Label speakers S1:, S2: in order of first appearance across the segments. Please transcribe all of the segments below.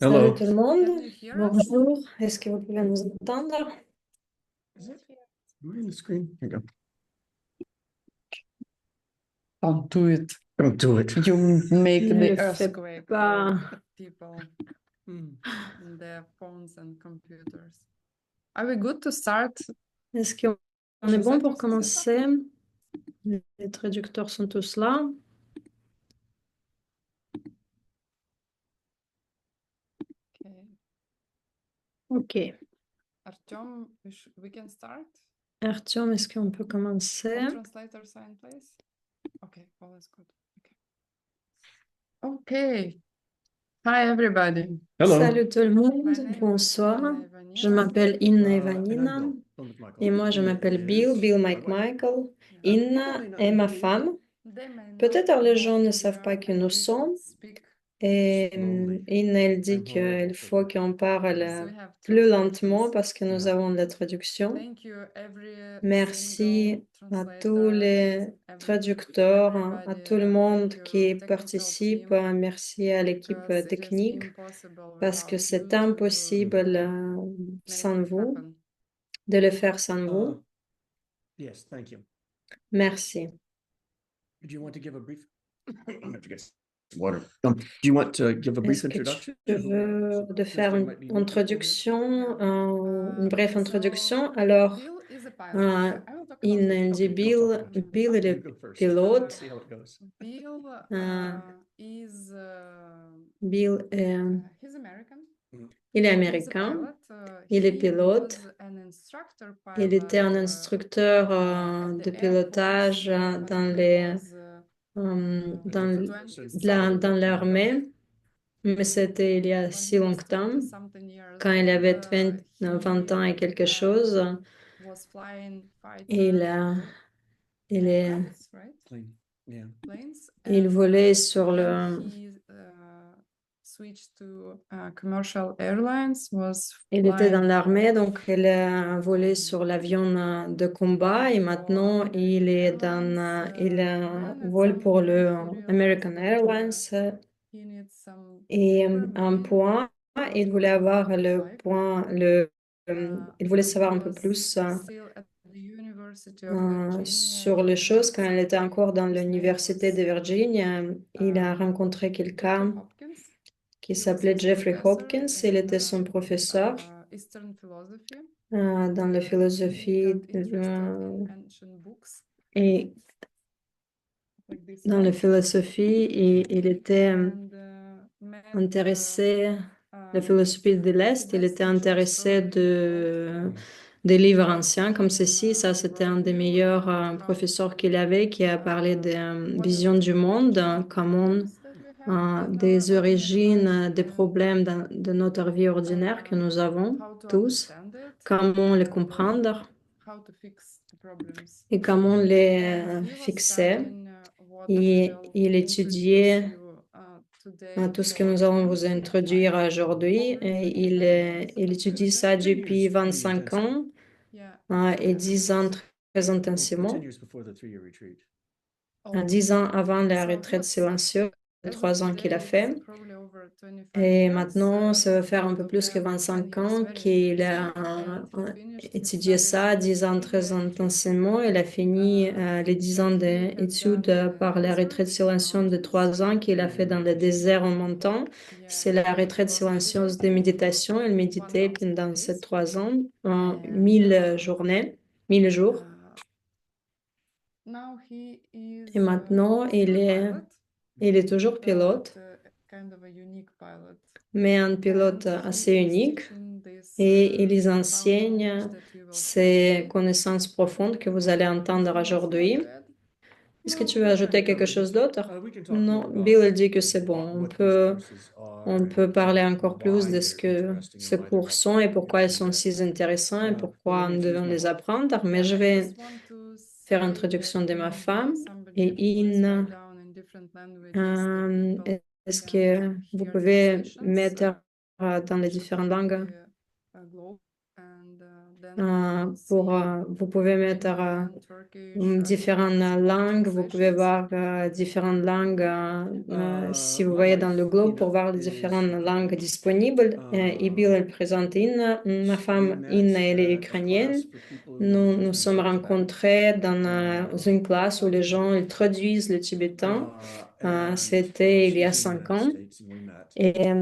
S1: Hello.
S2: Salut tout le monde,
S3: Can you hear us?
S2: bonjour, est-ce que vous pouvez nous entendre?
S1: Moving the screen. Here you go.
S3: Don't do it.
S1: Don't do it.
S3: You make
S2: Ne
S3: the
S2: le fais
S3: earthquake
S2: pas.
S3: for people in their phones and computers. Are we good to start?
S2: Est-ce qu'on est bon pour commencer? Les traducteurs sont tous là.
S3: Okay.
S2: Ok.
S3: Artyom, we can start?
S2: Artyom, est-ce qu'on peut commencer?
S3: All translator sign, please. Okay, all is good. Okay. Hi, everybody.
S1: Hello.
S2: Salut tout le monde,
S3: My name is
S2: bonsoir.
S3: Inna Ivanina.
S2: Je m'appelle Inna
S1: And
S2: Ivanina
S1: I'm Bill. I'm with Michael.
S2: et moi je
S1: Inna
S2: m'appelle
S1: is
S2: Bill
S1: my
S2: Mike
S1: wife.
S2: Michael.
S3: Yeah.
S2: Inna est ma femme.
S3: They may not
S2: Peut-être les
S3: know
S2: gens ne
S3: who
S2: savent
S3: we
S2: pas
S3: are
S2: qui
S3: and
S2: nous
S3: we should
S2: sommes.
S3: speak
S2: Et
S1: Slowly.
S2: Inna, elle dit
S1: And horrible
S2: qu'il
S1: for
S2: faut
S1: people.
S2: qu'on parle
S3: because we have
S2: plus
S3: translations.
S2: lentement parce que nous
S1: Yeah.
S2: avons de la traduction.
S3: Thank you every
S2: Merci
S3: single
S2: à tous les
S3: translator,
S2: traducteurs, à
S3: everybody.
S2: tout le monde
S3: Thank you,
S2: qui
S3: technical
S2: participe.
S3: team,
S2: Merci à l'équipe
S3: because it is
S2: technique
S3: impossible
S2: parce que
S3: without
S2: c'est
S3: you
S2: impossible
S3: make
S2: sans
S3: it
S2: vous,
S3: happen.
S2: de le faire sans vous.
S1: Yes, thank you.
S2: Merci.
S1: Do you want to give a brief? I have to get some water. Do you want to give a brief
S2: Est-ce que
S1: introduction?
S2: tu veux de faire une introduction, une brève
S3: So,
S2: introduction? Alors,
S3: Bill is a pilot. I will talk about
S2: Inna
S3: Bill.
S2: dit
S1: Okay,
S2: Bill,
S1: don't talk much.
S2: Bill est
S1: You
S2: le
S1: go first.
S2: pilote.
S1: See how it goes.
S3: Bill
S2: Uh,
S3: is
S2: Bill est,
S3: he's American.
S2: il est
S3: He's a
S2: américain,
S3: pilot.
S2: il est
S3: He
S2: pilote.
S3: was an instructor
S2: Il était un
S3: pilot,
S2: instructeur
S3: at
S2: de
S3: the Air
S2: pilotage
S3: Force, but
S2: dans
S3: he
S2: les,
S3: was
S2: dans l'armée, mais c'était il y a
S3: when
S2: si
S3: he was
S2: longtemps,
S3: 20-something years
S2: quand il
S3: old,
S2: avait 20 ans et quelque chose.
S3: was flying
S2: Il,
S3: fighter
S2: il, est,
S3: aircrafts, right?
S1: Plane. Yeah.
S3: Planes.
S2: il
S3: And
S2: volait sur
S3: then
S2: le...
S3: he switched to commercial airlines, was
S2: Il était dans
S3: flying
S2: l'armée,
S3: for
S2: donc il a volé sur l'avion de combat et maintenant il est dans, il vole pour le American Airlines
S3: he needs some
S2: et
S3: paper
S2: un
S3: money
S2: point,
S3: not
S2: il
S3: to
S2: voulait avoir
S3: fly.
S2: le point, il voulait
S3: When he
S2: savoir un peu
S3: was
S2: plus
S3: still at the University of Virginia,
S2: sur
S3: he
S2: les choses
S3: met
S2: quand il était encore dans
S3: somebody whose name
S2: l'université de
S3: was,
S2: Virginie. Il a rencontré
S3: Jeffrey
S2: quelqu'un
S3: Hopkins.
S2: qui
S3: He was
S2: s'appelait
S3: his
S2: Jeffrey
S3: professor
S2: Hopkins. Il était son
S3: in
S2: professeur
S3: Eastern philosophy.
S2: dans la
S3: He
S2: philosophie
S3: got interested in ancient books
S2: et
S3: like this
S2: dans la
S3: one.
S2: philosophie et il était
S3: And met
S2: intéressé, la philosophie de l'Est, il était intéressé des livres anciens comme ceci. Ça, c'était un des meilleurs professeurs qu'il avait qui a parlé des visions du monde, comment des origines, des problèmes de notre vie ordinaire que nous avons tous, comment les comprendre et comment les fixer. Et il étudiait tout ce que nous allons vous introduire aujourd'hui. Et il étudie ça depuis 25 ans et 10 ans très intensivement.
S1: Well, 10 years before the 3-year retreat.
S2: 10 ans avant la retraite silencieuse, 3 ans qu'il a fait. Et maintenant, ça va faire un peu plus que 25 ans qu'il a étudié ça, 10 ans très intensément. Il a fini les 10 ans d'études par la retraite silencieuse de 3 ans qu'il a fait dans le désert en montant. C'est la retraite silencieuse de méditation. Il méditait pendant ces 3 ans, 1000 journées, 1000 jours. Et maintenant, il est toujours pilote, mais un pilote assez unique. Et il enseigne ces connaissances profondes que vous allez entendre aujourd'hui. Est-ce que tu veux ajouter quelque chose d'autre? Non, Bill dit que c'est bon. On peut parler encore plus de ce que ces cours sont et pourquoi ils sont si intéressants et pourquoi nous devons les apprendre. Mais je vais faire l'introduction de ma femme et est-ce que vous pouvez mettre dans les différentes langues? vous pouvez mettre différentes langues, vous pouvez voir différentes langues si vous voyez dans le globe pour voir les différentes langues disponibles. Ibil, elle présente Inna. Ma femme Inna, elle est ukrainienne. Nous sommes rencontrés dans une classe où les gens ils traduisent le tibétain. C'était il y a 5 ans. Et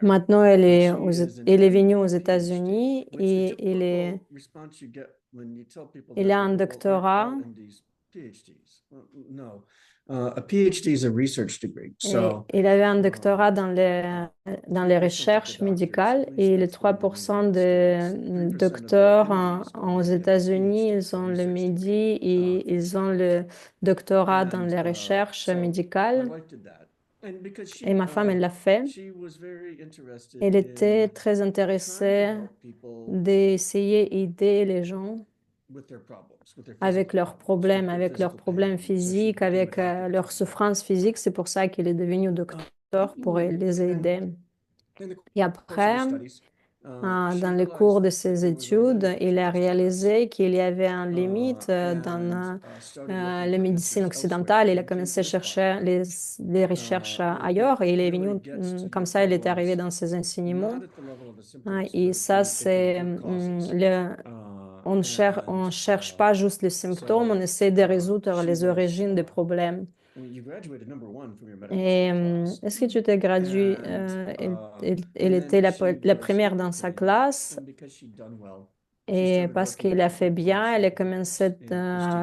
S2: maintenant, elle est venue aux États-Unis et il a un doctorat.
S1: A PhD is a research degree.
S2: Et
S1: So,
S2: il avait un doctorat dans les recherches médicales et les 3% de docteurs aux États-Unis, ils ont le MD et ils ont le doctorat dans les recherches médicales. Et ma femme, elle l'a fait. Elle était très intéressée d'essayer d'aider les gens avec leurs problèmes physiques, avec leurs souffrances physiques. C'est pour ça qu'il est devenu docteur pour les aider. Et après, dans le cours de ses études, il a réalisé qu'il y avait une limite dans la médecine occidentale. Il a commencé à chercher les recherches ailleurs et il est venu, comme ça, il est arrivé dans ses enseignements. Et ça, c'est on cherche pas juste les symptômes, on essaie de résoudre les origines des problèmes. Et est-ce que tu t'es graduée? Elle était la première dans sa classe. Et parce qu'elle a fait bien, elle a commencé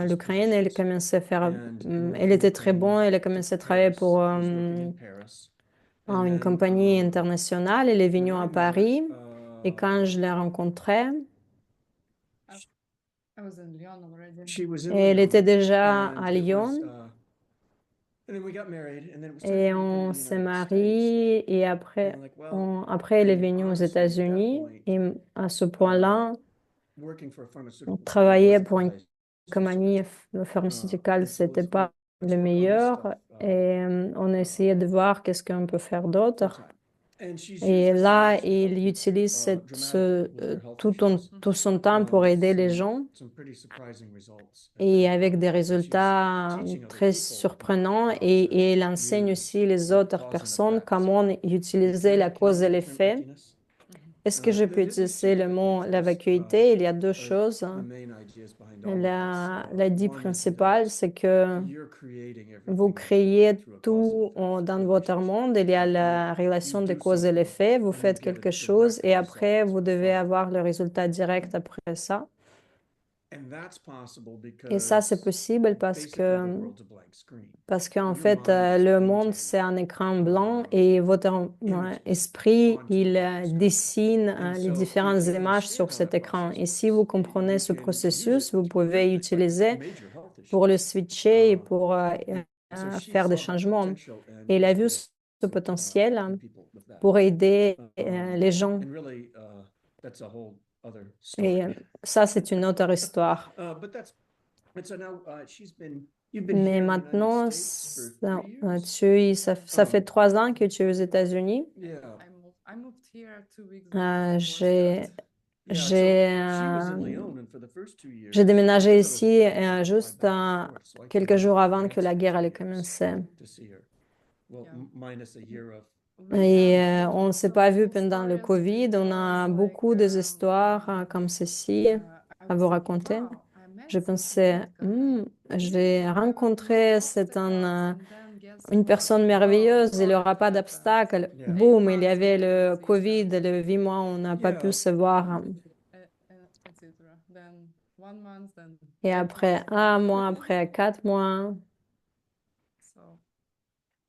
S2: l'Ukraine, elle a commencé à faire, elle était très bonne, elle a commencé à travailler pour une compagnie internationale. Elle est venue à Paris et quand je l'ai rencontrée, elle était déjà à Lyon. Et on s'est mariés et après elle est venue aux États-Unis et à ce point-là, travailler pour une compagnie pharmaceuticale, c'était pas le meilleur et on a essayé de voir qu'est-ce qu'on peut faire d'autre. Et là, il utilise tout son temps pour aider les gens et avec des résultats très surprenants. Et il enseigne aussi les autres personnes comment utiliser la cause et l'effet. Est-ce que je peux utiliser le mot la vacuité? Il y a deux choses. L'idée principale, c'est que vous créez tout dans votre monde. Il y a la relation de cause et l'effet. Vous faites quelque chose et après, vous devez avoir le résultat direct après ça. Et ça, c'est possible parce qu'en fait, le monde, c'est un écran blanc et votre esprit, il dessine les différentes images sur cet écran. Et si vous comprenez ce processus, vous pouvez l'utiliser pour le switcher et pour faire des changements. Et il a vu ce potentiel pour aider les gens. Et ça, c'est une autre histoire. Mais maintenant, ça fait 3 ans que tu es aux États-Unis. J'ai déménagé ici juste quelques jours avant que la guerre allait commencer. Et on ne s'est pas vu pendant le Covid. On a beaucoup d'histoires comme ceci à vous raconter. Je pensais, j'ai rencontré une personne merveilleuse, il n'y aura pas d'obstacle. Boum, il y avait le Covid, le 8 mois, on n'a pas pu se voir. Et après 1 mois, après 4 mois.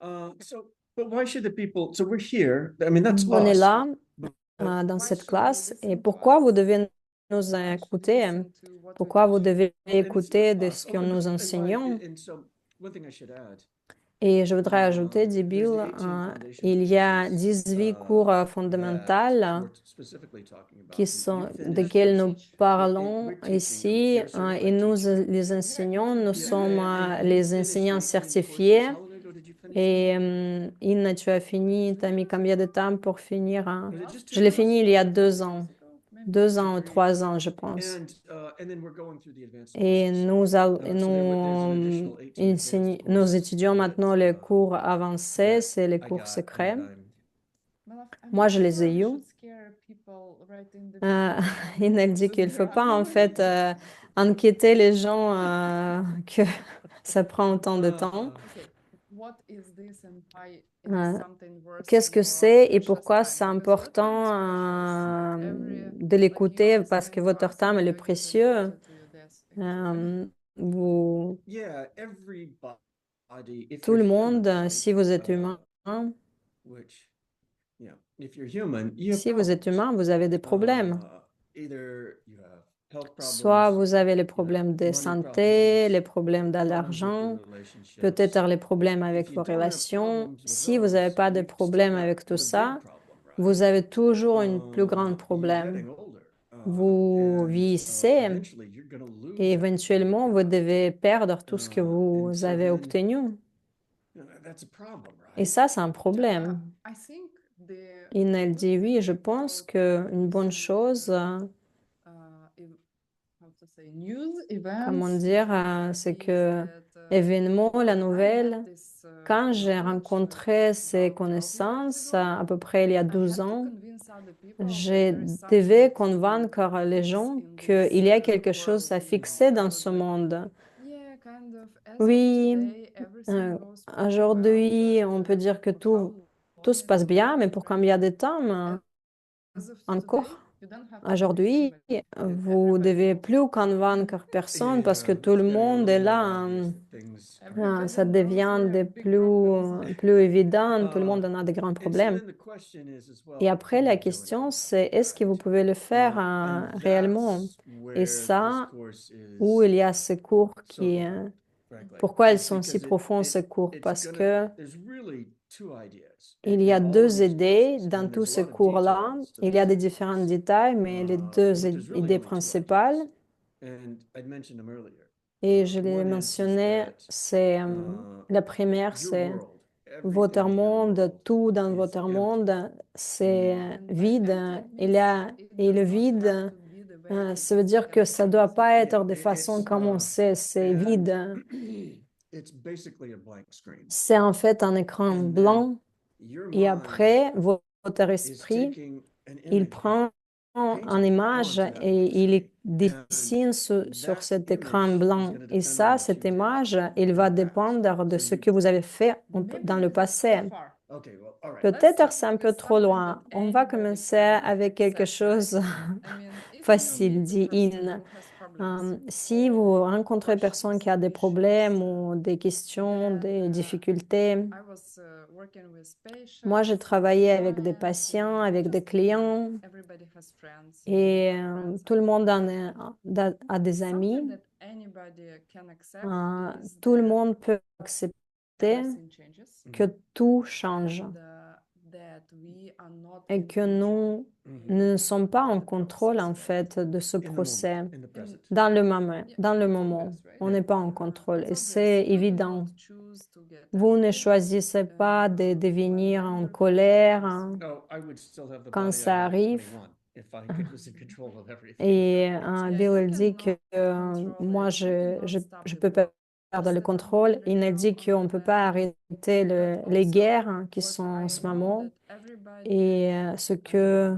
S2: On est là dans cette classe. Et pourquoi vous devez nous écouter? Pourquoi vous devez écouter de ce que nous enseignons? Et je voudrais ajouter, dit Bill, il y a 18 cours fondamentaux desquels nous parlons ici et nous les enseignons. Nous sommes les enseignants certifiés. Et Inna, tu as mis combien de temps pour finir? Je l'ai fini il y a 2 ans. 2 ans ou 3 ans, je pense.
S1: And then we're going through the advanced
S2: Et
S1: courses.
S2: nous étudions maintenant les cours avancés, c'est les cours secrets. Moi, je les ai eus. Il dit qu'il ne faut pas en fait inquiéter les gens que ça prend autant de temps. Qu'est-ce que c'est et pourquoi c'est important de l'écouter parce que votre temps est le précieux. Vous,
S1: Yeah, everybody, if
S2: tout
S1: you're
S2: le monde,
S1: human, right?
S2: si vous êtes humain,
S1: Which, if you're human, you have
S2: si vous êtes
S1: problems.
S2: humain, vous avez des problèmes.
S1: Either you have health
S2: Soit
S1: problems,
S2: vous avez les
S1: you have
S2: problèmes de
S1: money
S2: santé, les
S1: problems,
S2: problèmes de
S1: problems with your
S2: l'argent,
S1: relationships.
S2: peut-être les problèmes
S1: If
S2: avec
S1: you
S2: vos
S1: don't have
S2: relations.
S1: problems with
S2: Si vous n'avez
S1: those,
S2: pas de
S1: you still
S2: problème
S1: got
S2: avec tout
S1: the big
S2: ça,
S1: problem,
S2: vous
S1: right?
S2: avez toujours un plus grand
S1: You're
S2: problème.
S1: getting older.
S2: Vous
S1: And
S2: vieillissez
S1: eventually you're gonna lose
S2: et
S1: everything
S2: éventuellement,
S1: you've
S2: vous
S1: got.
S2: devez perdre tout ce que
S1: And
S2: vous
S1: so
S2: avez
S1: then,
S2: obtenu.
S1: that's a problem,
S2: Et
S1: right?
S2: ça, c'est un problème. Il dit, oui, je pense qu'une bonne chose, comment dire, c'est que l'événement, la nouvelle, quand j'ai rencontré ces connaissances, à peu près il y a 12 ans, je devais convaincre les gens qu'il y a quelque chose à fixer dans ce monde. Oui, euh, aujourd'hui, on peut dire que tout se passe bien, mais pour combien de temps encore? Aujourd'hui, vous devez plus convaincre personne parce que tout le monde est là. Ça devient de plus évident, tout le monde en a de grands problèmes. Et après, la question, c'est est-ce que vous pouvez le faire réellement? Et ça, où il y a ces cours pourquoi ils sont si profonds, ces cours? Parce que il y a deux idées dans tous ces cours-là. Il y a des différents détails, mais les deux idées principales, et je l'ai mentionné, c'est la première, c'est votre monde, tout dans votre monde, c'est vide. Et le vide, ça veut dire que ça ne doit pas être de façon comme on sait, c'est vide. C'est en fait un écran blanc. Et après, votre esprit, il prend une image et il dessine sur cet écran blanc. Et ça, cette image, il va dépendre de ce que vous avez fait dans le passé. Peut-être c'est un peu trop loin. On va commencer avec quelque chose facile, dit In. Si vous rencontrez personne qui a des problèmes ou des questions, des difficultés, moi, j'ai travaillé avec des patients, avec des clients, et tout le monde a des amis. Tout le monde peut accepter que tout change et que nous ne sommes pas en contrôle, en fait, de ce procès. Dans le moment, on n'est pas en contrôle et c'est évident. Vous ne choisissez pas de devenir en colère quand ça arrive. Et Bill il dit que moi, je peux perdre le contrôle. Il a dit qu'on ne peut pas arrêter les guerres qui sont en ce moment. Et ce que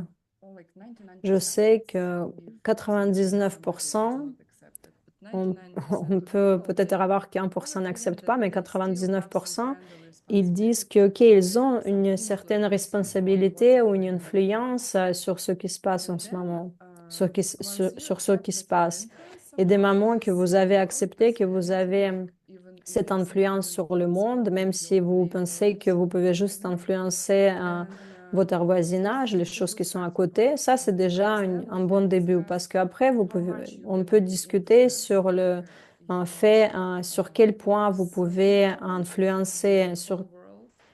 S2: je sais que 99%, on peut peut-être avoir qu'1% n'accepte pas, mais 99%, ils disent que, OK, ils ont une certaine responsabilité ou une influence sur ce qui se passe en ce moment, sur ce qui se passe. Et des moments que vous avez accepté, que vous avez cette influence sur le monde, même si vous pensez que vous pouvez juste influencer votre voisinage, les choses qui sont à côté, ça c'est déjà un bon début parce qu'après on peut discuter sur le fait sur quel point vous pouvez influencer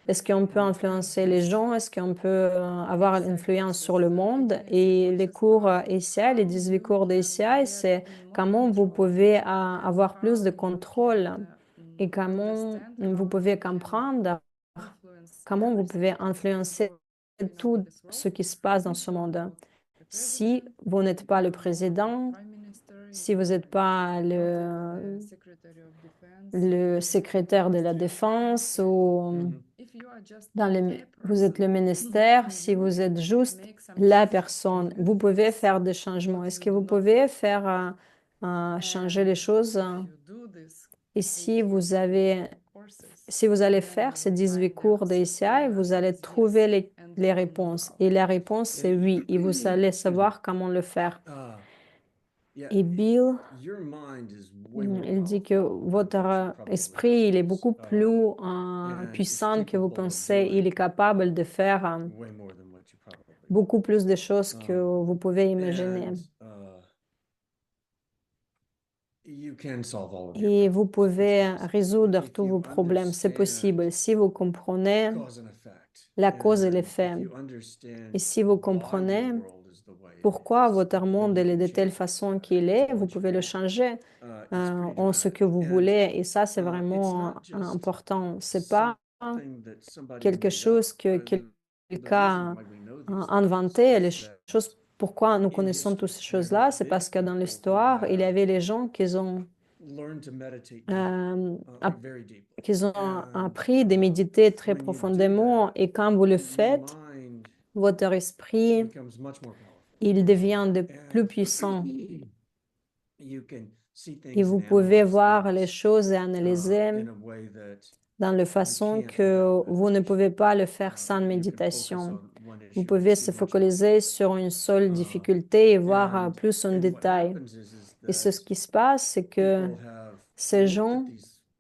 S2: est-ce qu'on peut influencer les gens, est-ce qu'on peut avoir une influence sur le monde et les cours ACI, les 18 cours d'ACI, c'est comment vous pouvez avoir plus de contrôle et comment vous pouvez comprendre comment vous pouvez influencer tout ce qui se passe dans ce monde. Si vous n'êtes pas le président, si vous n'êtes pas le secrétaire de la défense ou vous êtes le ministère, si vous êtes juste la personne, vous pouvez faire des changements. Est-ce que vous pouvez faire changer les choses? Et si vous allez faire ces 18 cours d'ACI, vous allez trouver les réponses. Et la réponse, c'est oui. Et vous allez savoir comment le faire. Et Bill, il dit que votre esprit, il est beaucoup plus puissant que vous pensez. Il est capable de faire beaucoup plus de choses que vous pouvez imaginer. Et vous pouvez résoudre tous vos problèmes. C'est possible si vous comprenez la cause et l'effet. Et si vous comprenez pourquoi votre monde est de telle façon qu'il est, vous pouvez le changer en ce que vous voulez. Et ça, c'est vraiment important. C'est pas quelque chose que quelqu'un a inventé. Les choses, pourquoi nous connaissons toutes ces choses-là, c'est parce que dans l'histoire, il y avait les gens qui ont appris de méditer très profondément. Et quand vous le faites, votre esprit, il devient de plus puissant. Et vous pouvez voir les choses et analyser dans la façon que vous ne pouvez pas le faire sans méditation. Vous pouvez se focaliser sur une seule difficulté et voir plus en détail. Et ce qui se passe, c'est que ces gens,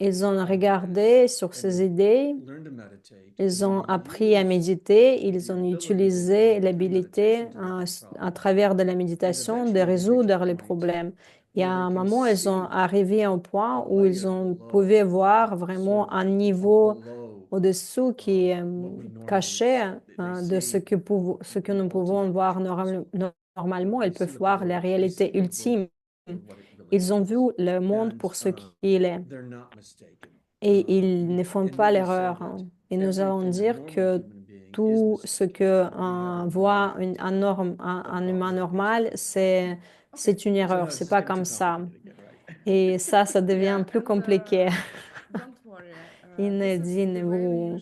S2: ils ont regardé sur ces idées, ils ont appris à méditer, ils ont utilisé l'habilité à travers de la méditation de résoudre les problèmes. Et à un moment, ils ont arrivé à un point où ils pouvaient voir vraiment un niveau au-dessous qui est caché de ce que nous pouvons voir normalement. Ils peuvent voir la réalité ultime. Ils ont vu le monde pour ce qu'il est. Et ils ne font pas l'erreur. Et nous allons dire que tout ce que voit un humain normal, c'est une erreur. C'est pas comme ça. Et ça devient plus compliqué. Inedine,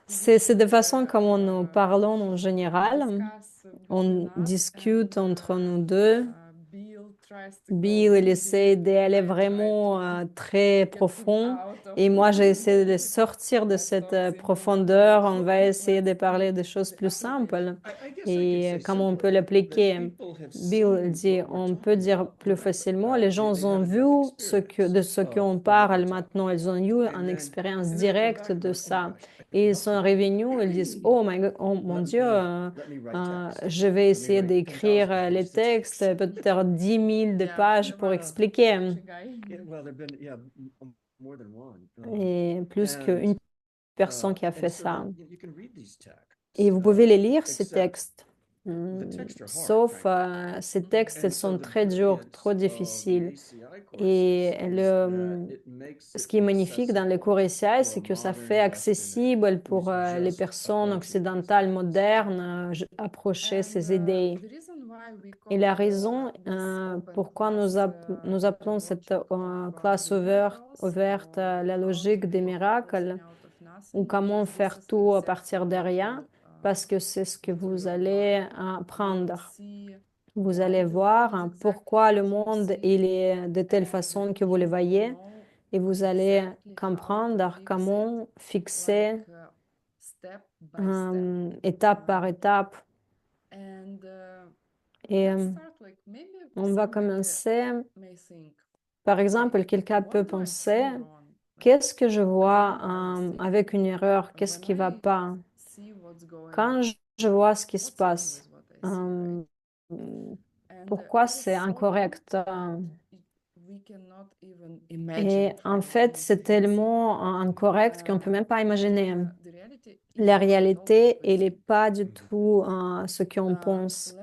S2: c'est de façon comme nous parlons en général. On discute entre nous deux. Bill, il essaie d'aller vraiment très profond. Et moi, j'ai essayé de sortir de cette profondeur. On va essayer de parler des choses plus simples et comment on peut l'appliquer. Bill dit, on peut dire plus facilement, les gens ont vu de ce qu'on parle maintenant. Ils ont eu une expérience directe de ça. Et ils sont revenus, ils disent, oh mon Dieu, je vais essayer d'écrire les textes, peut-être 10 000 de pages pour expliquer. Et plus qu'une personne qui a fait ça. Et vous pouvez les lire, ces textes. Sauf ces textes, ils sont très durs, trop difficiles. Et ce qui est magnifique dans les cours SCI, c'est que ça fait accessible pour les personnes occidentales modernes approcher ces idées. Et la raison pourquoi nous appelons cette classe ouverte la logique des miracles, ou comment faire tout à partir de rien, parce que c'est ce que vous allez apprendre. Vous allez voir pourquoi le monde il est de telle façon que vous le voyez, et vous allez comprendre comment fixer étape par étape. Et on va commencer. Par exemple, quelqu'un peut penser, qu'est-ce que je vois avec une erreur? Qu'est-ce qui ne va pas? Quand je vois ce qui se passe, pourquoi c'est incorrect? Et en fait, c'est tellement incorrect qu'on ne peut même pas imaginer. La réalité, elle n'est pas du tout ce qu'on pense.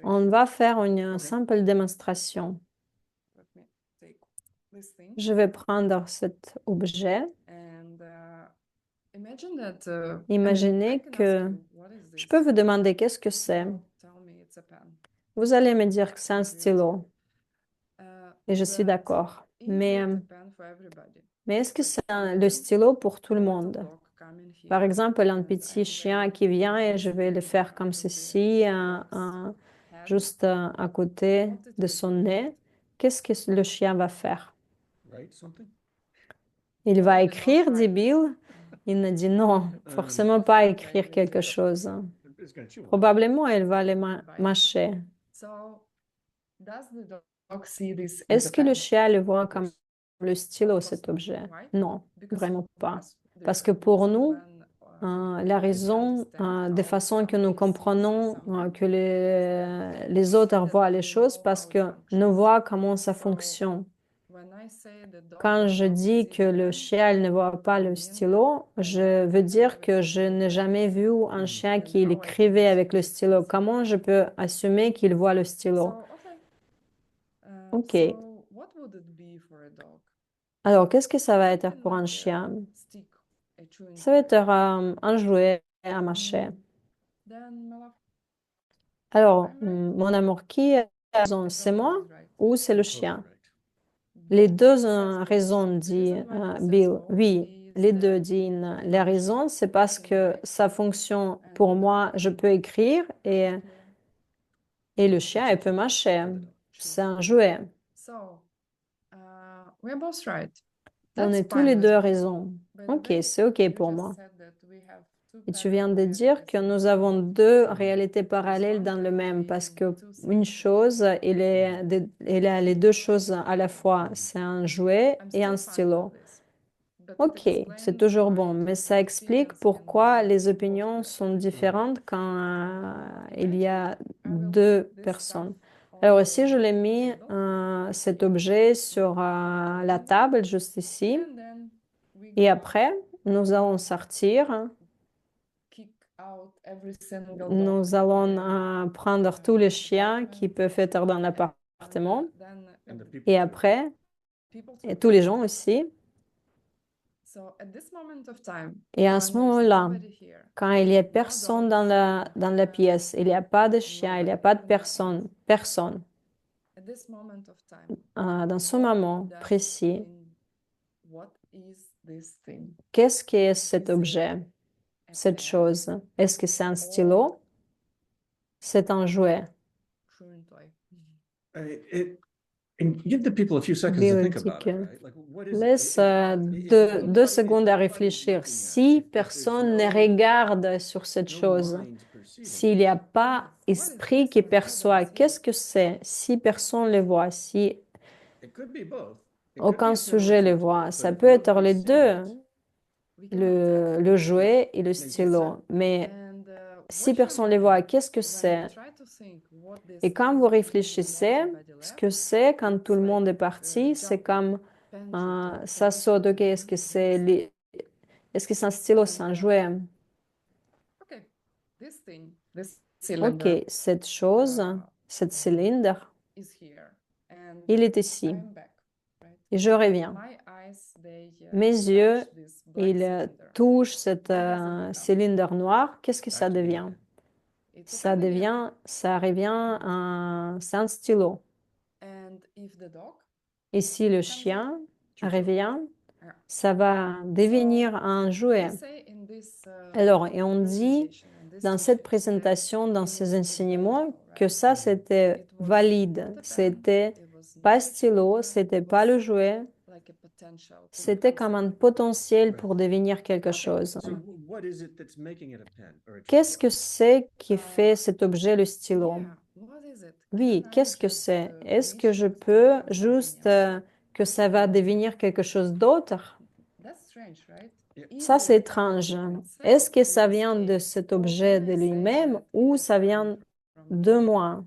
S2: On va faire une simple démonstration. Je vais prendre cet objet. Imaginez que je peux vous demander qu'est-ce que c'est.
S3: it's a pen.
S2: Vous allez me dire que c'est un stylo,
S3: Uh,
S2: et je suis
S3: but
S2: d'accord.
S3: is
S2: Mais,
S3: it a pen for everybody?
S2: est-ce que
S3: Like,
S2: c'est le
S3: imagine
S2: stylo pour tout
S3: a
S2: le
S3: little
S2: monde?
S3: dog coming
S2: Par
S3: here
S2: exemple, un
S3: and
S2: petit
S3: I'm
S2: chien
S3: going
S2: qui vient et
S3: this
S2: je vais le
S3: thing
S2: faire comme
S3: out of the
S2: ceci,
S3: dog's head.
S2: juste à côté
S3: What it
S2: de
S3: would
S2: son
S3: do?
S2: nez. Qu'est-ce que le chien va faire?
S1: Write something?
S2: Il va
S3: Probably not
S2: écrire, dit
S3: write.
S2: Bill. Il me dit non, forcément pas écrire quelque chose.
S1: It's gonna chew on it.
S2: Probablement, elle va les
S3: Bite.
S2: mâcher.
S3: So does the dog see this as
S2: Est-ce
S3: a
S2: que le
S3: pen?
S2: chien le voit comme
S1: course.
S2: le stylo,
S3: Of
S2: cet
S3: course not.
S2: objet?
S3: Why?
S2: Non,
S3: Because
S2: vraiment
S3: for
S2: pas.
S3: us, the
S2: Parce que pour
S3: reason
S2: nous,
S3: when,
S2: la
S3: we
S2: raison,
S3: understand
S2: de
S3: how
S2: façon que nous
S3: something sees
S2: comprenons
S3: something
S2: que
S3: is
S2: les autres
S3: that
S2: voient les
S3: we
S2: choses,
S3: know
S2: parce
S3: how it
S2: que nous
S3: functions.
S2: voient comment ça
S3: So
S2: fonctionne.
S3: when I say the dog
S2: Quand
S3: does
S2: je
S3: not
S2: dis
S3: see
S2: que
S3: the
S2: le
S3: pen,
S2: chien il ne voit pas
S3: I
S2: le
S3: mean
S2: stylo,
S3: that I
S2: je
S3: have
S2: veux dire
S3: never
S2: que je
S3: seen
S2: n'ai
S3: the
S2: jamais
S3: pen.
S2: vu un chien
S3: And
S2: qui
S3: how I can
S2: écrivait avec le
S3: assume
S2: stylo.
S3: it's
S2: Comment je peux assumer qu'il voit le stylo?
S3: So,
S2: Ok.
S3: so what would it be for a dog?
S2: Alors, qu'est-ce que ça va être
S3: Something
S2: pour un
S3: like a
S2: chien?
S3: stick, a chewing
S2: Ça va être
S3: toy.
S2: un jouet à mâcher.
S3: Then, my love,
S2: Alors,
S3: I'm right?
S2: mon amour, qui a raison?
S3: I
S2: C'est
S3: don't know
S2: moi
S3: who's right.
S2: ou c'est le
S1: You're totally
S2: chien?
S1: right.
S2: Les
S3: Both
S2: deux
S3: says
S2: ont
S3: both.
S2: raison,
S3: The
S2: dit
S3: reason why it says
S2: Bill.
S3: both
S2: Oui,
S3: is
S2: les deux
S3: that
S2: disent.
S3: it
S2: La
S3: functions
S2: raison, c'est parce
S3: in
S2: que
S3: way
S2: ça fonctionne
S3: and
S2: pour
S3: the
S2: moi,
S3: dog
S2: je peux écrire
S3: can
S2: et le chien, elle peut mâcher.
S1: And the dog.
S2: C'est un jouet.
S3: So, we're both right.
S2: On
S3: That's
S2: est tous
S3: fine
S2: les
S3: with
S2: deux
S3: me.
S2: raison.
S3: By the
S2: Ok,
S3: way,
S2: c'est ok
S3: you
S2: pour
S3: just
S2: moi.
S3: said that we have two
S2: Et tu viens de
S3: parallel
S2: dire que
S3: realities in
S2: nous
S3: the
S2: avons
S3: same.
S2: deux réalités parallèles
S3: one
S2: dans le
S3: can
S2: même,
S3: be
S2: parce que
S3: two
S2: une
S3: things.
S2: chose, il a les deux choses à la fois. C'est un jouet
S3: I'm
S2: et un
S3: still fine
S2: stylo.
S3: with this. But it
S2: Ok, c'est
S3: explains
S2: toujours
S3: why
S2: bon, mais ça
S3: different
S2: explique
S3: opinions can
S2: pourquoi
S3: be
S2: les
S3: both
S2: opinions
S3: correct.
S2: sont différentes quand il y a
S3: I will
S2: deux
S3: put this
S2: personnes.
S3: stuff on
S2: Alors ici, je
S3: the
S2: l'ai mis
S3: table,
S2: cet objet sur la table, juste ici.
S3: and then we
S2: Et
S3: gonna
S2: après, nous allons sortir.
S3: kick out every single dog
S2: Nous allons
S3: in
S2: prendre
S3: the
S2: tous les chiens
S3: apartment.
S2: qui peuvent être dans
S3: And
S2: l'appartement.
S3: then
S1: And the people
S2: Et
S1: too.
S2: après,
S3: people
S2: et
S3: too.
S2: tous les gens aussi.
S3: So at this moment of time,
S2: Et à
S3: when
S2: ce
S3: there's
S2: moment-là,
S3: nobody here,
S2: quand il n'y a
S3: no
S2: personne
S3: dogs,
S2: dans la pièce, il n'y a pas de chien, il n'y a
S3: nobody,
S2: pas de
S3: even my
S2: personne,
S3: kids.
S2: personne,
S3: At this moment of time,
S2: dans ce
S3: what
S2: moment
S3: does
S2: précis,
S3: mean? What is this thing?
S2: qu'est-ce qu'est cet
S3: Is it
S2: objet,
S3: a
S2: cette
S3: pen
S2: chose? Est-ce que c'est un
S3: or
S2: stylo? C'est un jouet.
S3: chewing toy?
S1: And give the people a few seconds to think about it,
S2: Biotique.
S1: right? Like, what is it?
S2: Laisse
S1: If
S2: deux
S1: nobody-
S2: secondes à
S1: if nobody's
S2: réfléchir.
S1: looking at it,
S2: Si
S1: if there's
S2: personne ne
S1: no-
S2: regarde sur cette
S1: no
S2: chose,
S1: mind perceiving
S2: s'il
S1: it,
S2: n'y a pas
S3: What is
S2: esprit
S3: this
S2: qui
S3: when
S2: perçoit,
S3: nobody's here?
S2: qu'est-ce que c'est? Si personne ne le voit, si
S1: it could be both. It could be
S2: aucun
S1: a
S2: sujet le
S1: pen or two
S2: voit,
S1: toy,
S2: ça
S1: but
S2: peut
S1: if
S2: être les
S1: nobody's seeing
S2: deux,
S1: it,
S3: We cannot tell.
S2: le jouet et le
S1: Makes
S2: stylo.
S1: sense.
S2: Mais
S3: And
S2: si
S3: watch your
S2: personne ne le
S3: mind
S2: voit, qu'est-ce que
S3: when
S2: c'est?
S3: you try to think what this
S2: Et quand
S3: thing
S2: vous
S3: is when
S2: réfléchissez,
S3: nobody
S2: ce
S3: left,
S2: que c'est quand tout le
S3: it's
S2: monde est
S3: like,
S2: parti, c'est
S3: jumping,
S2: comme
S3: pen shooting,
S2: ça
S3: pen
S2: saute. Ok,
S3: shooting,
S2: est-ce que c'est
S3: this
S2: est-ce que c'est un stylo, c'est un
S3: And,
S2: jouet?
S3: okay, this thing, this
S2: Ok,
S3: cylinder
S2: cette chose,
S3: uh,
S2: cette cylindre,
S3: is here, and
S2: il est ici.
S3: I'm back, right?
S2: Et je reviens.
S3: My eyes, they
S2: Mes yeux,
S3: touch this black
S2: ils
S3: cylinder.
S2: touchent cette
S3: What does it become?
S2: cylindre noir. Qu'est-ce que
S1: Back
S2: ça
S1: to being a
S2: devient?
S1: pen.
S3: It's a
S2: Ça
S3: pen again.
S2: devient, ça revient c'est un stylo.
S3: And if the dog
S2: Et si le
S3: comes
S2: chien
S1: True story.
S2: revient,
S3: Yeah.
S2: ça va devenir un
S3: we
S2: jouet.
S3: say in this
S2: Alors, et on dit
S3: presentation, in this
S2: dans cette
S3: teaching, that
S2: présentation, dans
S3: it
S2: ces
S3: was
S2: enseignements,
S3: valid,
S2: que
S3: right?
S2: ça, c'était
S3: It was
S2: valide.
S3: not a pen,
S2: C'était
S3: it was
S2: pas
S3: not a
S2: stylo,
S3: cylinder,
S2: c'était
S3: it
S2: pas le
S3: was
S2: jouet,
S3: like a potential to
S2: c'était
S3: become
S2: comme un
S3: something.
S2: potentiel
S1: Right.
S2: pour devenir quelque
S3: Okay.
S2: chose.
S1: So what is it that's making it a pen or a true
S2: Qu'est-ce
S1: toy?
S2: que c'est qui fait cet objet le stylo?
S3: Yeah, what is it?
S2: Oui,
S3: Can I
S2: qu'est-ce que
S3: just,
S2: c'est? Est-ce que
S3: wish
S2: je
S3: it to
S2: peux
S3: become something
S2: juste
S3: else?
S2: que ça va devenir quelque chose d'autre?
S3: That's strange, right?
S1: Yeah.
S3: Is
S2: Ça, c'est
S3: it
S2: étrange.
S3: from itself
S2: Est-ce que
S3: in
S2: ça
S3: this
S2: vient de
S3: case,
S2: cet
S3: or
S2: objet
S3: can
S2: de
S3: I say
S2: lui-même
S3: that
S2: ou
S3: it is
S2: ça
S3: coming
S2: vient
S3: from
S2: de
S3: me?
S2: moi?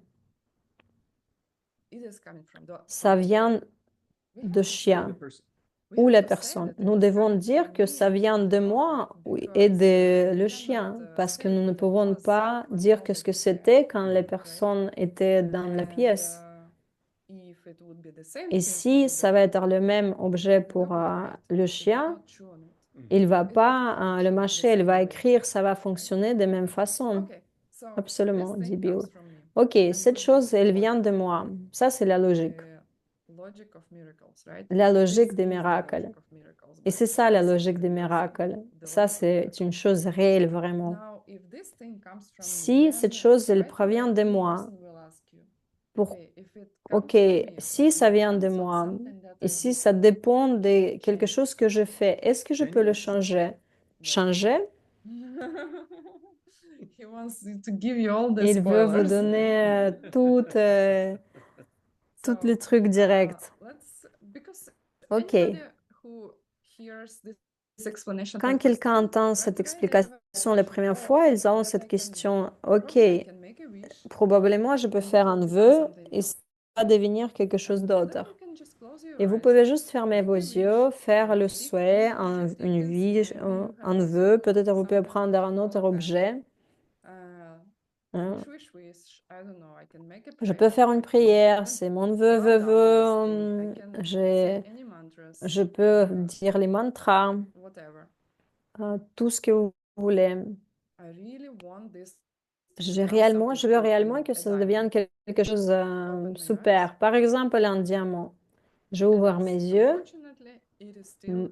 S3: It is coming from
S2: Ça
S3: from the
S2: vient
S3: dog. We
S2: de
S3: have to say
S2: chien
S1: The person.
S3: We
S2: ou
S3: have
S2: la
S3: to say
S2: personne.
S3: that it
S2: Nous
S3: is
S2: devons
S3: coming
S2: dire
S3: from
S2: que
S3: me
S2: ça
S3: and
S2: vient
S3: from
S2: de
S3: the dog,
S2: moi
S3: right?
S2: et
S3: Because
S2: de
S3: we
S2: le
S3: cannot
S2: chien, parce que
S3: say
S2: nous ne
S3: that it
S2: pouvons
S3: was
S2: pas
S3: when
S2: dire que ce que
S3: nobody there,
S2: c'était quand les
S1: Right.
S2: personnes étaient dans la
S3: and
S2: pièce.
S3: if it would be the same
S2: Et
S3: thing for
S2: si
S3: the
S2: ça
S3: dog,
S2: va être le même objet
S3: the
S2: pour
S3: dog would write.
S2: le
S3: It would
S2: chien,
S3: not chew on it.
S2: il va
S3: It would
S2: pas le
S3: function the
S2: mâcher, il
S3: same
S2: va
S3: way.
S2: écrire, ça va fonctionner de même façon.
S3: Okay, so
S2: Absolument,
S3: this
S2: dit
S3: thing
S2: Bill.
S3: comes from me.
S2: OK, cette chose, elle vient de moi. Ça, c'est la logique. La logique des miracles. Et c'est ça la logique des miracles. Ça, c'est une chose réelle, vraiment. Si cette chose, elle provient de moi, pour... OK, si ça vient de moi, et si ça dépend de quelque chose que je fais, est-ce que je peux le changer? Changer? Il veut vous donner tous les trucs directs. OK. Quand quelqu'un entend cette explication la première fois, ils ont cette question, OK, probablement je peux faire un vœu et ça va devenir quelque chose d'autre. Et vous pouvez juste fermer vos yeux, faire le souhait, une vie, un vœu. Peut-être vous pouvez prendre un autre objet. Hein. Je peux faire une prière, c'est mon vœu. Je peux dire les mantras, tout ce que vous voulez. Je veux réellement que ça devienne quelque chose de super. Par exemple, un diamant. J'ouvre mes yeux.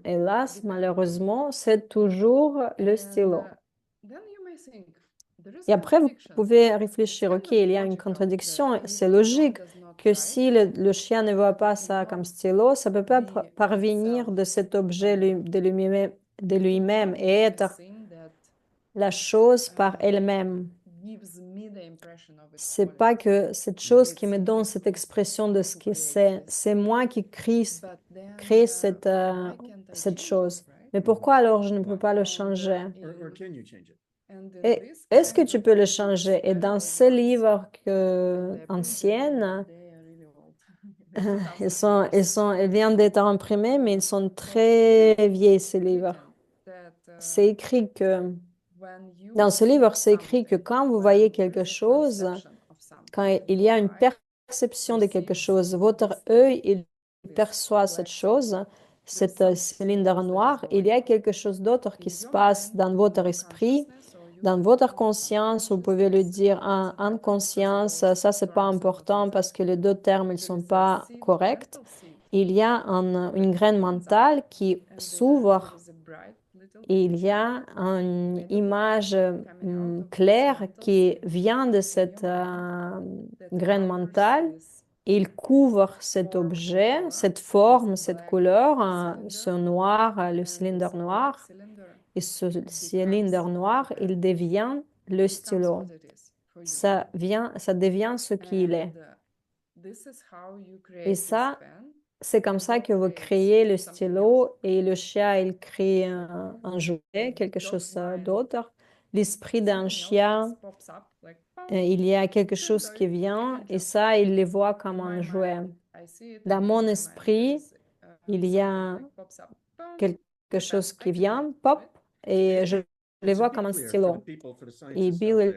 S2: Hélas, malheureusement, c'est toujours le stylo. Et après, vous pouvez réfléchir, OK, il y a une contradiction. C'est logique que si le chien ne voit pas ça comme stylo, ça ne peut pas parvenir de cet objet de lui-même et être la chose par elle-même. C'est pas que cette chose qui me donne cette expression de ce que c'est moi qui crée cette chose. Mais pourquoi alors je ne peux pas le changer? Et est-ce que tu peux le changer? Et dans ce livre anciens, ils viennent d'être imprimés, mais ils sont très vieux, ces livres. C'est écrit que, dans ce livre, c'est écrit que quand vous voyez quelque chose, quand il y a une perception de quelque chose, votre œil, il perçoit cette chose, cette cylindre noir, il y a quelque chose d'autre qui se passe dans votre esprit, dans votre conscience, vous pouvez le dire en inconscience, ça c'est pas important parce que les deux termes ils sont pas corrects. Il y a une graine mentale qui s'ouvre et il y a une image claire qui vient de cette graine mentale. Il couvre cet objet, cette forme, cette couleur, ce noir, le cylindre noir. Et ce cylindre noir, il devient le stylo. Ça devient ce qu'il est. Et ça, c'est comme ça que vous créez le stylo et le chien, il crée un jouet, quelque chose d'autre. L'esprit d'un chien, il y a quelque chose qui vient et ça, il le voit comme un jouet. Dans mon esprit, il y a quelque chose qui vient, pop, et je le vois comme un stylo. Et Bill,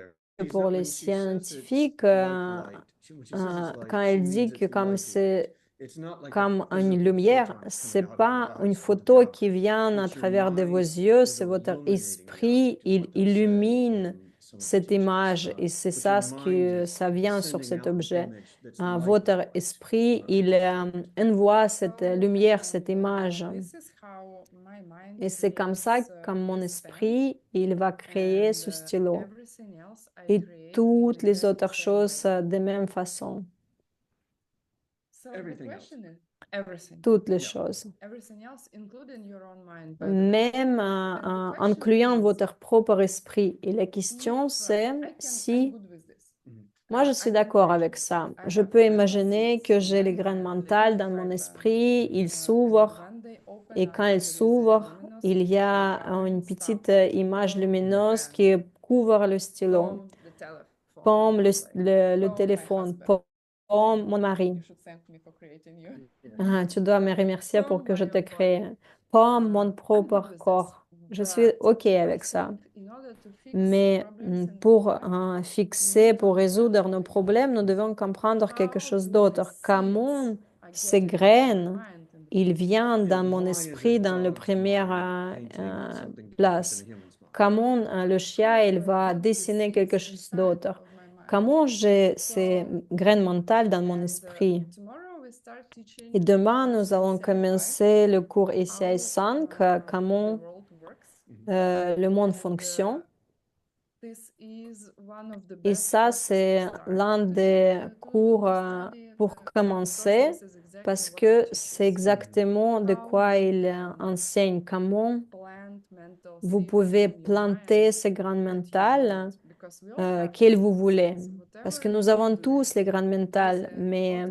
S2: pour les scientifiques, quand elle dit que comme c'est comme une lumière, c'est pas une photo qui vient à travers de vos yeux, c'est votre esprit, il illumine cette image et c'est ça ce que ça vient sur cet objet. Votre esprit, il envoie cette lumière, cette image. Et c'est comme ça, comme mon esprit, il va créer ce stylo. Et toutes les autres choses de même façon. Toutes les choses. Même incluant votre propre esprit. Et la question, c'est si... Moi, je suis d'accord avec ça. Je peux imaginer que j'ai les graines mentales dans mon esprit, ils s'ouvrent. Et quand ils s'ouvrent, il y a une petite image lumineuse qui couvre le stylo. Pomme le téléphone, pomme mon mari. Tu dois me remercier pour que je te crée. Pomme mon propre corps. Je suis OK avec ça. Mais pour fixer, pour résoudre nos problèmes, nous devons comprendre quelque chose d'autre. Comment ces graines, il vient dans mon esprit dans la première place. Comment le chien, il va dessiner quelque chose d'autre. comment j'ai ces graines mentales dans mon esprit. Et demain, nous allons commencer le cours ACI 5, comment le monde fonctionne. Et ça, c'est l'un des cours pour commencer parce que c'est exactement de quoi il enseigne, comment vous pouvez planter ces graines mentales qu'elles vous voulez. Parce que nous avons tous les graines mentales, mais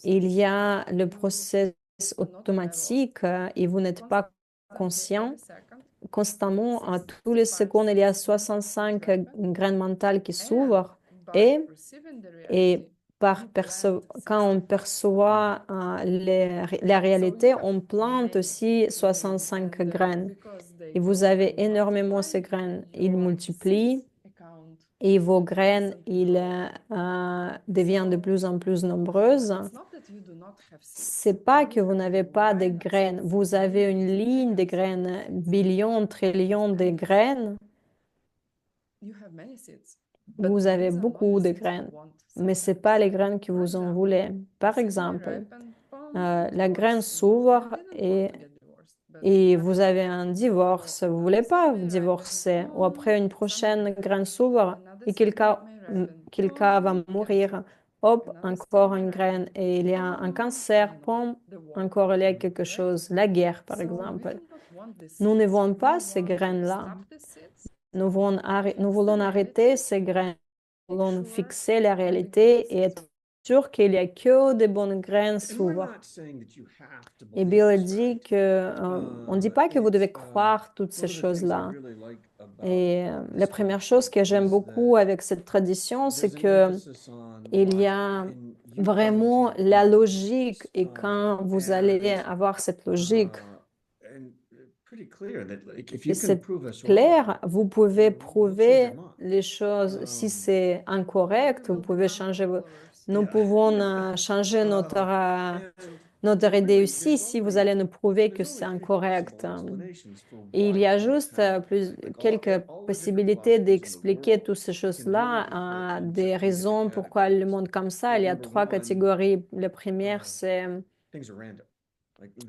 S2: il y a le processus automatique et vous n'êtes pas conscient. Constamment, à tous les secondes, il y a 65 graines mentales qui s'ouvrent et quand on perçoit la réalité, on plante aussi 65 graines. Et vous avez énormément ces graines. Ils multiplient et vos graines, deviennent de plus en plus nombreuses. C'est pas que vous n'avez pas de graines. Vous avez une ligne de graines, billions, trillions de graines. Vous avez beaucoup de graines, mais c'est pas les graines que vous en voulez. Par exemple, la graine s'ouvre et vous avez un divorce. Vous voulez pas vous divorcer. Ou après, une prochaine graine s'ouvre et quelqu'un va mourir. Hop, encore une graine. Et il y a un cancer, pom, encore il y a quelque chose. La guerre, par exemple. Nous ne voulons pas ces graines-là. Nous voulons arrêter ces graines. Nous voulons fixer la réalité et être sûr qu'il n'y a que de bonnes graines s'ouvrent. Et Bill dit que on ne dit pas que vous devez croire toutes ces choses-là. Et la première chose que j'aime beaucoup avec cette tradition, c'est que il y a vraiment la logique. Et quand vous allez avoir cette logique, et c'est clair, vous pouvez prouver les choses. Si c'est incorrect, vous pouvez changer. Nous pouvons changer notre idée aussi si vous allez nous prouver que c'est incorrect. Et il y a juste quelques possibilités d'expliquer toutes ces choses-là, des raisons pourquoi le monde comme ça. Il y a trois catégories. La première, c'est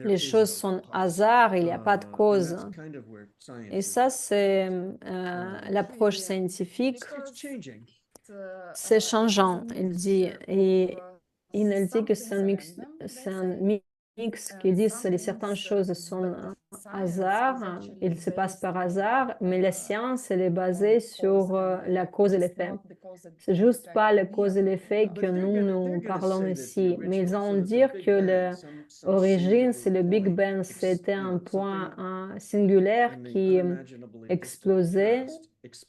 S2: les choses sont hasard, il n'y a pas de cause. Et ça, c'est l'approche scientifique. C'est changeant, il dit. Et il dit que c'est un mix qui dit que certaines choses sont hasard, il se passe par hasard, mais la science, elle est basée sur la cause et l'effet. C'est juste pas la cause et l'effet que nous parlons ici, mais ils ont dit que l'origine, c'est le Big Bang, c'était un point singulaire qui explosait.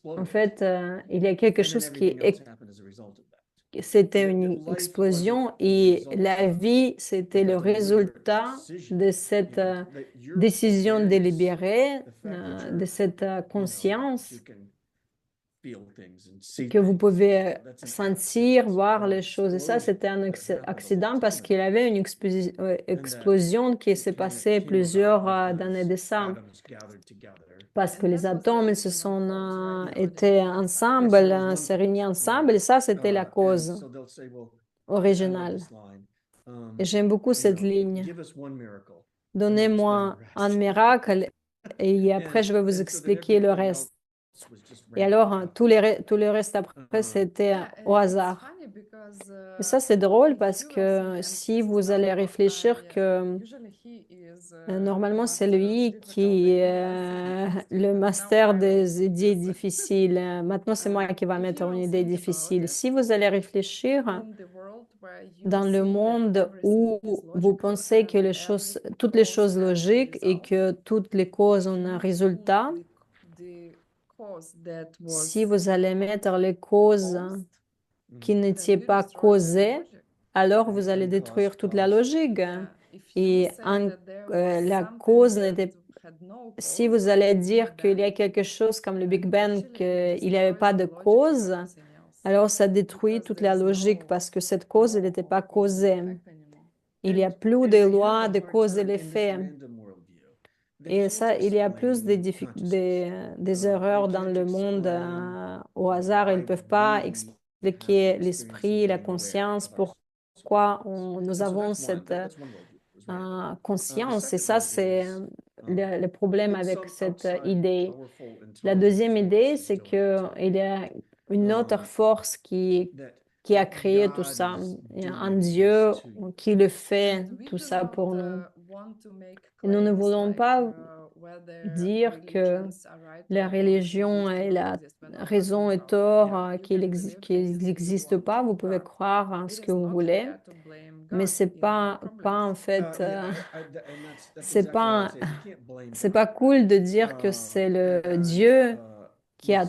S2: En fait, il y a quelque chose c'était une explosion et la vie, c'était le résultat de cette décision délibérée, de cette conscience que vous pouvez sentir, voir les choses. Et ça, c'était un accident parce qu'il y avait une explosion qui s'est passée plusieurs années de ça. Parce que les atomes, ils se sont été ensemble, s'est réunis ensemble, et ça, c'était la cause originale. Et j'aime beaucoup cette ligne. Donnez-moi un miracle et après, je vais vous expliquer le reste. Et alors, tout le reste après, c'était au hasard. Et ça, c'est drôle parce que si vous allez réfléchir que normalement, c'est lui qui est le master des idées difficiles. Maintenant, c'est moi qui va mettre une idée difficile. Si vous allez réfléchir dans le monde où vous pensez que toutes les choses logiques et que toutes les causes ont un résultat, si vous allez mettre les causes qui n'étaient pas causées, alors vous allez détruire toute la logique. Et la cause n'était. Si vous allez dire qu'il y a quelque chose comme le Big Bang, qu'il n'y avait pas de cause, alors ça détruit toute la logique parce que cette cause, elle n'était pas causée. Il n'y a plus de loi de cause et l'effet. Et ça, il y a plus des erreurs dans le monde au hasard. Ils ne peuvent pas expliquer l'esprit, la conscience, pourquoi nous avons cette conscience. Et ça, c'est le problème avec cette idée. La deuxième idée, c'est qu'il y a une autre force qui a créé tout ça, un Dieu qui le fait tout ça pour nous. Et nous ne voulons pas dire que la religion et la raison et tort, qu'ils n'existent pas. Vous pouvez croire en ce que vous voulez, mais c'est pas en fait, c'est pas c'est pas cool de dire que c'est le Dieu qui a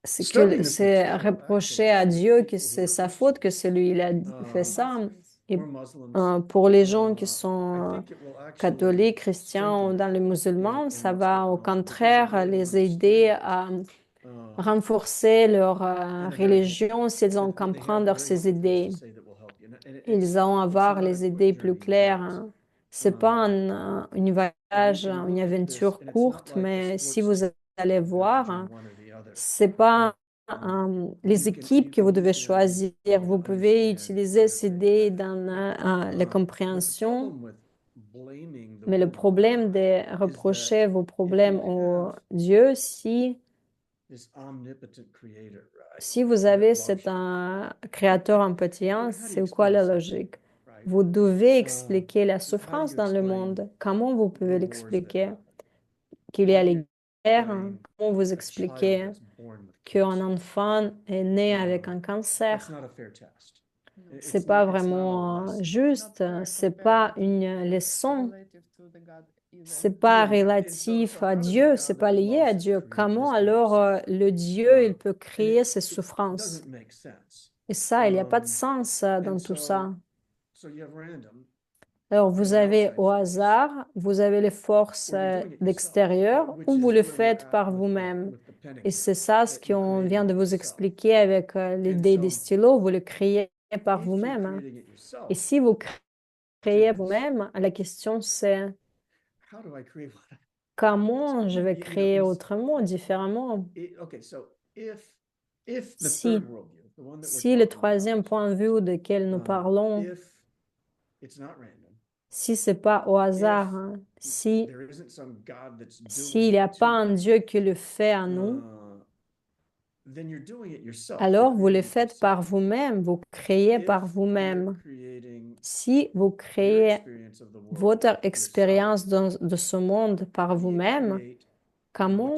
S2: c'est reproché à Dieu que c'est sa faute, que c'est lui il a fait ça. Et pour les gens qui sont catholiques, chrétiens ou dans les musulmans, ça va au contraire les aider à renforcer leur religion s'ils vont comprendre ces idées. Ils vont avoir les idées plus claires, hein. C'est pas un voyage, une aventure courte, mais si vous allez voir, hein, c'est pas les équipes que vous devez choisir. Vous pouvez utiliser ces idées dans la compréhension, mais le problème de reprocher vos problèmes au Dieu, si vous avez cet créateur impatient, c'est quoi la logique? Vous devez expliquer la souffrance dans le monde. Comment vous pouvez l'expliquer? Qu'il y a les guerres, hein? Comment vous expliquez qu'un enfant est né avec un cancer? C'est pas vraiment juste, c'est pas une leçon, c'est pas relatif à Dieu, c'est pas lié à Dieu. Comment alors le Dieu, il peut créer ces souffrances? Et ça, il n'y a pas de sens dans tout ça. Alors, vous avez au hasard, vous avez les forces d'extérieur ou vous le faites par vous-même. Et c'est ça ce qu'on vient de vous expliquer avec l'idée des stylos, vous le créez par vous-même, hein. Et si vous créez vous-même, la question c'est comment je vais créer autrement, différemment? Si, si le troisième point de vue duquel nous parlons, si c'est pas au hasard, hein, s'il n'y a pas un Dieu qui le fait à nous, alors vous le faites par vous-même, vous créez par vous-même. Si vous créez votre expérience de ce monde par vous-même, comment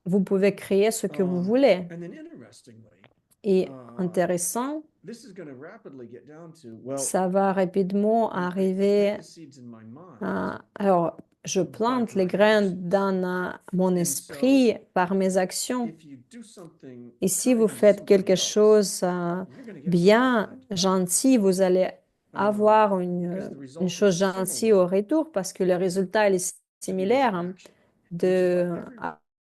S2: vous pouvez créer ce que vous voulez? Et intéressant, ça va rapidement arriver. Alors, je plante les graines dans mon esprit par mes actions. Et si vous faites quelque chose bien, gentil, vous allez avoir une chose gentille au retour parce que le résultat est similaire, hein, de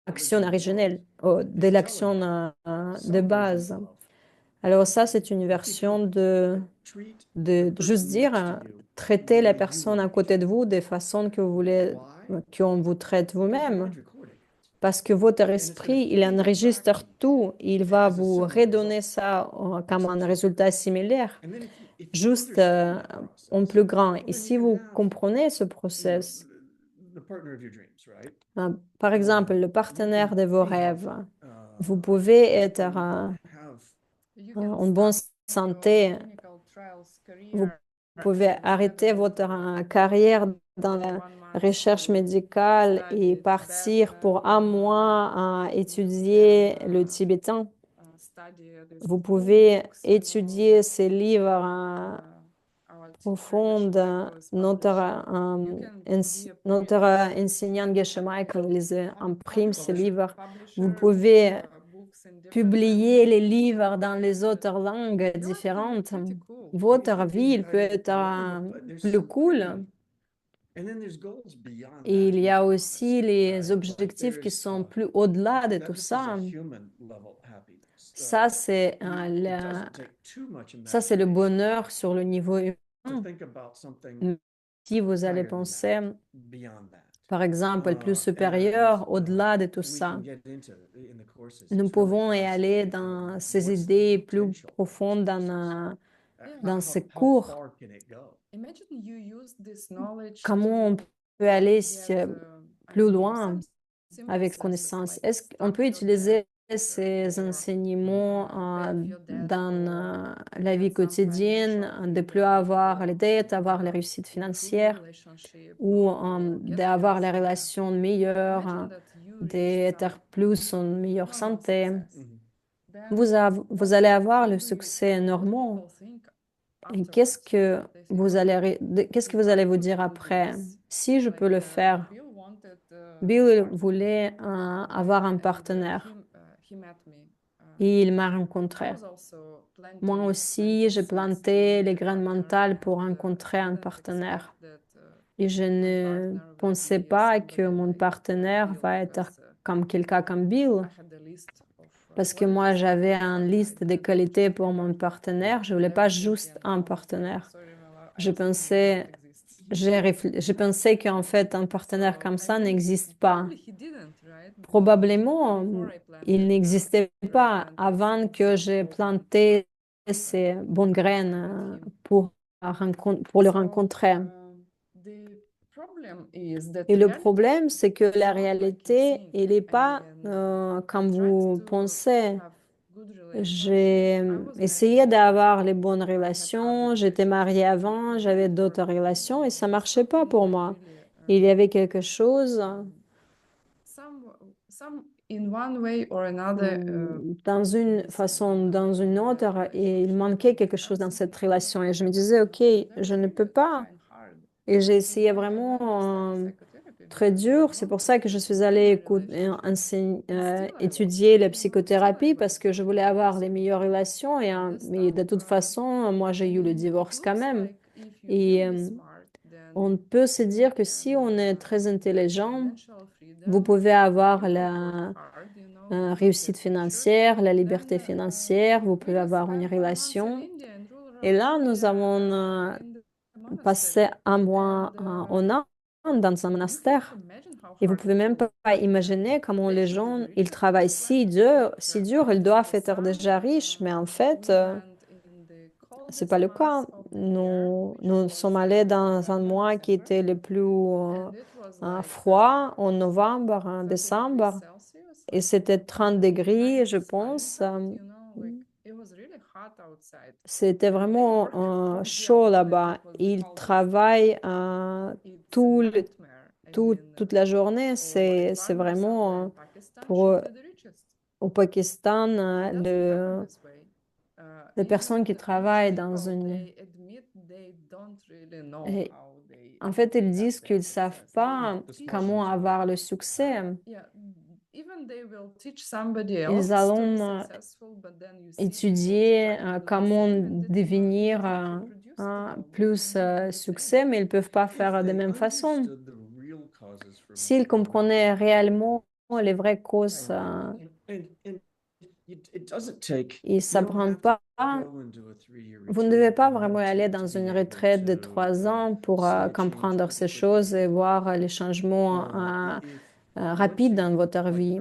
S2: l'action originelle, de l'action de base. Alors ça, c'est une version de juste dire, traiter la personne à côté de vous de façon que vous voulez qu'on vous traite vous-même. Parce que votre esprit, il enregistre tout. Il va vous redonner ça comme un résultat similaire, juste en plus grand. Et si vous comprenez ce process, par exemple, le partenaire de vos rêves, vous pouvez être en bonne santé, vous pouvez arrêter votre carrière dans la recherche médicale et partir pour un mois à étudier le tibétain. Vous pouvez étudier ces livres profonds. Notre enseignant Geshe Michael les imprime ces livres. Vous pouvez publier les livres dans les autres langues différentes. Votre vie, il peut être plus cool. Et il y a aussi les objectifs qui sont plus au-delà de tout ça. Ça, c'est le bonheur sur le niveau humain. Si vous allez penser par exemple, plus supérieure, au-delà de tout ça. Nous pouvons y aller dans ces idées plus profondes dans ces cours.
S3: Imagine you use this knowledge
S2: Comment on
S3: to
S2: peut aller
S3: get,
S2: plus
S3: I don't know,
S2: loin
S3: some simple
S2: avec
S3: senses
S2: connaissance?
S3: like
S2: Est-ce qu'on
S3: tap
S2: peut
S3: your
S2: utiliser
S3: desk
S2: ces
S3: or
S2: enseignements
S3: pay your debt
S2: dans
S3: or
S2: la vie
S3: get some
S2: quotidienne,
S3: financial
S2: de plus
S3: freedom
S2: avoir les
S3: or
S2: dettes, avoir les
S3: uh,
S2: réussites
S3: improve your
S2: financières
S3: relationship
S2: ou
S3: or get
S2: d'avoir les
S3: healthier?
S2: relations meilleures,
S3: Imagine that you reached
S2: d'être
S3: some
S2: plus en meilleure
S3: normal
S2: santé.
S3: success. Then
S2: Vous allez avoir le
S3: what
S2: succès
S3: do
S2: normaux.
S3: people think
S2: Et
S3: afterwards? They think, okay,
S2: qu'est-ce que
S3: if
S2: vous allez
S3: I
S2: vous
S3: could
S2: dire
S3: do
S2: après?
S3: this,
S2: Si je peux le
S3: like
S2: faire.
S3: Bill wanted
S2: Bill
S3: partner
S2: voulait avoir un
S3: and
S2: partenaire
S3: he met me.
S2: et il m'a
S3: I
S2: rencontré.
S3: was also
S2: Moi
S3: planting
S2: aussi, j'ai
S3: seeds to
S2: planté
S3: meet
S2: les
S3: a
S2: graines
S3: partner
S2: mentales pour
S3: and
S2: rencontrer un
S3: didn't
S2: partenaire.
S3: expect that
S2: Et je
S3: my
S2: ne
S3: partner will
S2: pensais
S3: be
S2: pas que
S3: somebody
S2: mon
S3: like
S2: partenaire
S3: Bill
S2: va être
S3: because
S2: comme quelqu'un comme Bill.
S3: I had a list of
S2: Parce que moi,
S3: qualities for
S2: j'avais
S3: my
S2: une
S3: partner. I
S2: liste des
S3: didn't want
S2: qualités
S3: just
S2: pour
S3: one
S2: mon
S3: partner.
S2: partenaire. Je
S3: I
S2: voulais
S3: had
S2: pas
S3: everything
S2: juste
S3: and
S2: un
S3: oh,
S2: partenaire.
S3: sorry, Mela,
S2: Je
S3: I think it doesn't
S2: pensais,
S3: exist.
S2: je pensais qu'en fait, un partenaire
S3: So
S2: comme
S3: I
S2: ça
S3: mean,
S2: n'existe pas.
S3: probably he didn't, right? Because
S2: Probablement,
S3: before I
S2: il
S3: planted,
S2: n'existait
S3: before I
S2: pas
S3: planted
S2: avant
S3: seeds
S2: que
S3: of
S2: j'ai
S3: hope and
S2: planté
S3: trust,
S2: ces bonnes graines
S3: I met him.
S2: pour le
S3: So
S2: rencontrer.
S3: the problem is that
S2: Et le
S3: reality
S2: problème, c'est que
S3: is
S2: la
S3: not like you
S2: réalité,
S3: think.
S2: elle n'est
S3: I
S2: pas
S3: mean,
S2: comme
S3: I tried
S2: vous
S3: to
S2: pensez.
S3: have good
S2: J'ai
S3: relationships. I was
S2: essayé
S3: married
S2: d'avoir
S3: before.
S2: les bonnes
S3: I had
S2: relations.
S3: other
S2: J'étais mariée
S3: relationships.
S2: avant,
S3: It
S2: j'avais
S3: didn't
S2: d'autres
S3: work for me.
S2: relations et ça
S3: There was
S2: marchait pas
S3: something
S2: pour
S3: that
S2: moi.
S3: really
S2: Il y avait quelque chose
S3: some in one way or another
S2: dans une
S3: missing.
S2: façon, dans une
S3: in that
S2: autre, et il
S3: relationship.
S2: manquait quelque chose dans cette relation. Et je me disais, OK, je ne peux pas. Et j'ai essayé
S3: Why I went to
S2: vraiment
S3: study psychotherapy
S2: très
S3: because I
S2: dur. C'est
S3: wanted
S2: pour ça que
S3: to
S2: je suis
S3: improve
S2: allée
S3: my relationship. And still I was,
S2: étudier la
S3: still I
S2: psychothérapie parce
S3: was
S2: que je voulais avoir les
S3: depressed.
S2: meilleures relations.
S3: And this
S2: Mais de
S3: time,
S2: toute façon, moi, j'ai
S3: I
S2: eu le
S3: mean, it
S2: divorce quand
S3: looks
S2: même.
S3: like if you
S2: Et
S3: will be smart, then
S2: on peut se
S3: you
S2: dire que si on est très
S3: get
S2: intelligent,
S3: financial
S2: vous
S3: freedom.
S2: pouvez avoir
S3: You will
S2: la
S3: work hard,
S2: réussite
S3: get richer.
S2: financière, la liberté
S3: Then
S2: financière, vous
S3: we
S2: pouvez
S3: just
S2: avoir une
S3: spent 1 month in
S2: relation.
S3: India and rule
S2: Et
S3: around
S2: là, nous
S3: India
S2: avons
S3: in the
S2: passé
S3: monastery.
S2: un mois
S3: And
S2: en Inde dans un
S3: you
S2: monastère.
S3: can't imagine how
S2: Et vous
S3: hard
S2: pouvez
S3: it
S2: même
S3: was.
S2: pas imaginer comment
S3: They
S2: les
S3: should be
S2: gens,
S3: the
S2: ils
S3: richest on
S2: travaillent
S3: the planet, but
S2: si dur, ils
S3: because of
S2: doivent
S3: the
S2: être
S3: sun,
S2: déjà riches. Mais en fait,
S3: we went in the
S2: c'est
S3: coldest
S2: pas le
S3: months
S2: cas.
S3: of the year, which
S2: Nous
S3: was
S2: sommes allés dans un
S3: November,
S2: mois qui
S3: December,
S2: était le plus
S3: and it was like
S2: froid, en novembre, en
S3: 30 degrees
S2: décembre.
S3: Celsius,
S2: Et
S3: like
S2: c'était 30 degrés, je
S3: 90
S2: pense.
S3: Fahrenheit, like it was really hot outside.
S2: C'était
S3: And they
S2: vraiment
S3: worked from day
S2: chaud
S3: one, and
S2: là-bas.
S3: it was the
S2: Ils
S3: coldest.
S2: travaillent
S3: It's a nightmare. I mean,
S2: toute la journée.
S3: white
S2: C'est
S3: farmers out there
S2: vraiment
S3: in Pakistan
S2: pour
S3: should be the richest.
S2: au Pakistan,
S3: It doesn't happen this way.
S2: les personnes
S3: Even
S2: qui
S3: the rich
S2: travaillent dans
S3: people,
S2: une...
S3: they admit they don't really know
S2: Et
S3: how they
S2: en fait, ils
S3: got
S2: disent
S3: their
S2: qu'ils ne savent
S3: success. They
S2: pas
S3: will teach,
S2: comment avoir le succès.
S3: yeah, even they will teach somebody
S2: Ils
S3: else to be
S2: allons
S3: successful, but then you see people
S2: étudier
S3: trying to do the
S2: comment
S3: same, and
S2: devenir
S3: it's not reproducible. They
S2: plus
S3: cannot do the
S2: succès,
S3: same.
S2: mais ils ne peuvent pas faire de même façon. S'ils comprenaient réellement les vraies causes, ils ne s'apprennent pas. Vous ne devez pas vraiment aller dans une retraite de 3 ans pour comprendre ces choses et voir les changements rapides dans votre vie.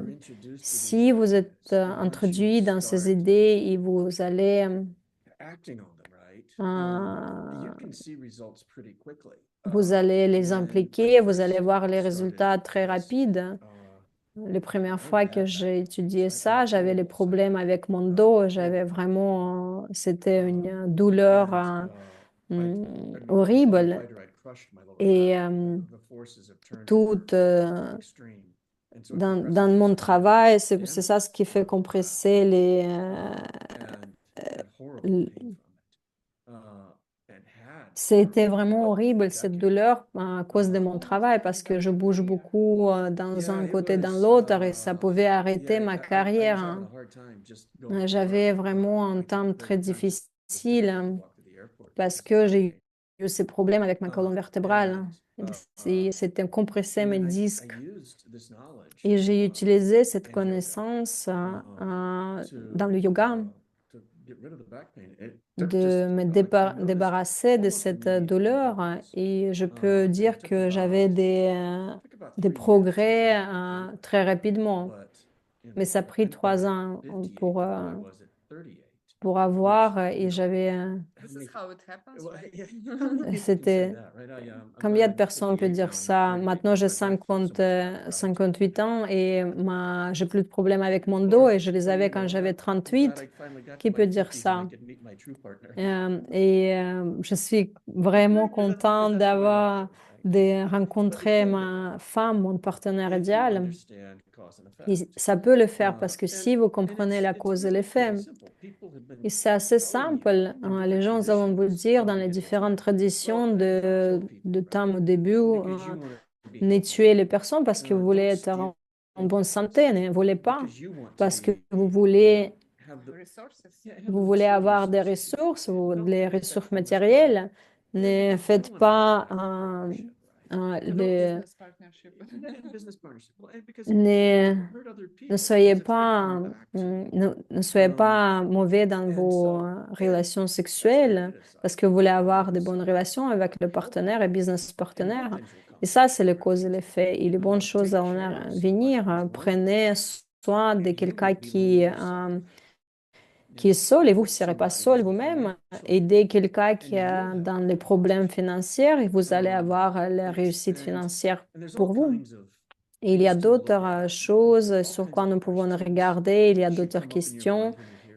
S2: Si vous êtes introduit dans ces idées et vous allez vous allez les impliquer, vous allez voir les résultats très rapides. La première fois que j'ai étudié ça, j'avais les problèmes avec mon dos. J'avais vraiment, c'était une douleur horrible. Et tout dans mon travail, c'est ça ce qui fait compresser c'était vraiment horrible cette douleur à cause de mon travail parce que je bouge beaucoup dans un côté dans l'autre et ça pouvait arrêter ma carrière. J'avais vraiment un temps très difficile parce que j'ai eu ces problèmes avec ma colonne vertébrale. C'était compressé mes disques. Et j'ai utilisé cette connaissance dans le yoga de me débarrasser de cette douleur et je peux dire que j'avais des progrès très rapidement. Mais ça a pris 3 ans pour avoir et j'avais...
S3: This is how it happens, right?
S2: C'était... Combien de personnes peuvent dire ça? Maintenant, j'ai 58 ans et j'ai plus de problèmes avec mon dos et je les avais quand j'avais 38. Qui peut dire ça? Je suis vraiment contente de rencontrer ma femme, mon partenaire idéal. Et ça peut le faire parce que si vous comprenez la cause et l'effet, et c'est assez simple, hein. Les gens vont vous dire dans les différentes traditions de temps au début, ne tuez les personnes parce que vous voulez être en bonne santé, ne voulez pas parce que
S3: Resources.
S2: vous voulez avoir des ressources, les ressources matérielles. Ne faites pas les,
S3: Business partnership.
S2: ne, ne soyez pas, ne soyez pas mauvais dans vos relations sexuelles parce que vous voulez avoir de bonnes relations avec le partenaire et business partenaire. Et ça, c'est le cause et l'effet. Et les bonnes choses à venir, prenez soin de quelqu'un qui est seul et vous ne serez pas seul vous-même. Aidez quelqu'un qui est dans les problèmes financiers et vous allez avoir la réussite financière pour vous. Et il y a d'autres choses sur quoi nous pouvons regarder, il y a d'autres questions.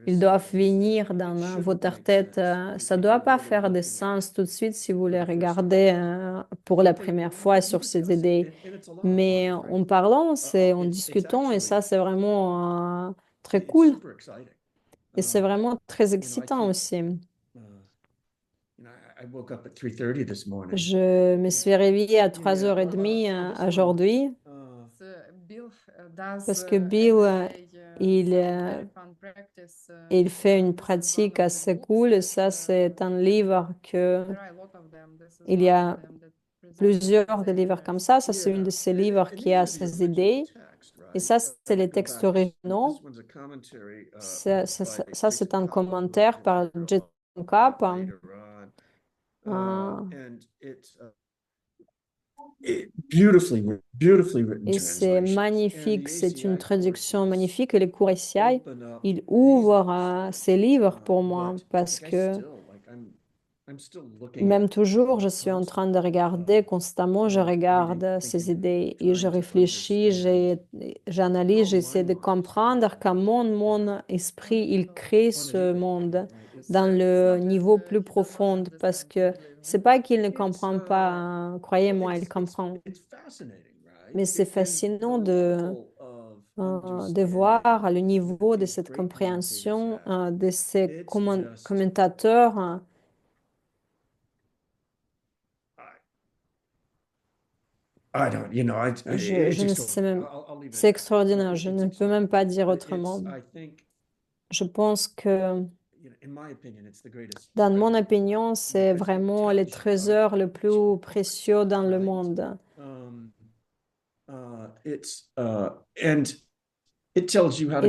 S2: Ils doivent venir dans votre tête. Ça ne doit pas faire de sens tout de suite si vous les regardez pour la première fois sur ces idées. Mais en parlant, en discutant, et ça, c'est vraiment très cool. Et c'est vraiment très excitant aussi. Je me suis réveillée à 3h30 aujourd'hui
S3: So Bill does
S2: parce que Bill,
S3: every day
S2: il,
S3: some
S2: euh,
S3: very fun practice.
S2: il fait une
S3: This is one
S2: pratique
S3: of the
S2: assez
S3: books
S2: cool. Et
S3: that,
S2: ça, c'est un livre que
S3: there are a lot of them. This is
S2: il y
S3: one of
S2: a
S3: them that presents
S2: plusieurs
S3: the
S2: de livres
S3: ideas.
S2: comme ça. Ça, c'est une de ces livres qui a ces idées. Et ça, c'est les textes originaux. Ça, c'est un commentaire par Jet Cap. Et c'est magnifique, c'est une traduction magnifique. Et le cours SCI, il ouvre ses livres pour moi parce que même toujours, je suis en train de regarder constamment, je regarde ces idées et je réfléchis, j'analyse, j'essaie de comprendre comment mon esprit, il crée ce monde dans le niveau plus profond parce que c'est pas qu'il ne comprend pas, hein, croyez-moi, il comprend. Mais c'est fascinant de voir le niveau de cette compréhension de ces commentateurs. Je ne sais même, c'est extraordinaire, je ne peux même pas dire autrement. Je pense que, dans mon opinion, c'est vraiment le trésor le plus précieux dans le monde. Et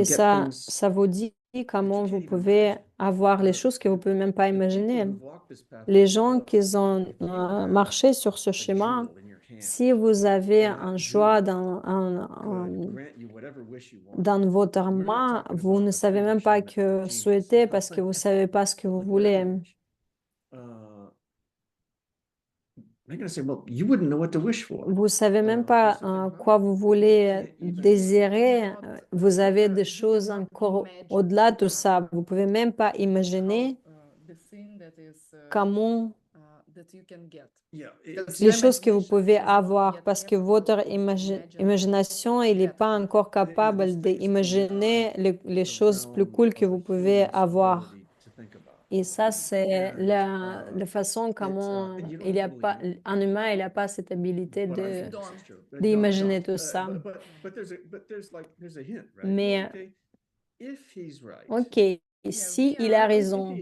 S2: ça vous dit comment vous pouvez avoir les choses que vous pouvez même pas imaginer. Les gens qui ont marché sur ce chemin, si vous avez un choix dans votre main, vous ne savez même pas que souhaiter parce que vous savez pas ce que vous voulez. Vous savez même pas quoi vous voulez désirer. Vous avez des choses encore au-delà de ça. Vous pouvez même pas imaginer comment les choses que vous pouvez avoir parce que votre imagination, elle n'est pas encore capable d'imaginer les choses plus cool que vous pouvez avoir. Et ça, c'est la façon comment il y a pas, un humain, il n'a pas cette habilité d'imaginer tout ça. Mais, ok, si il a raison,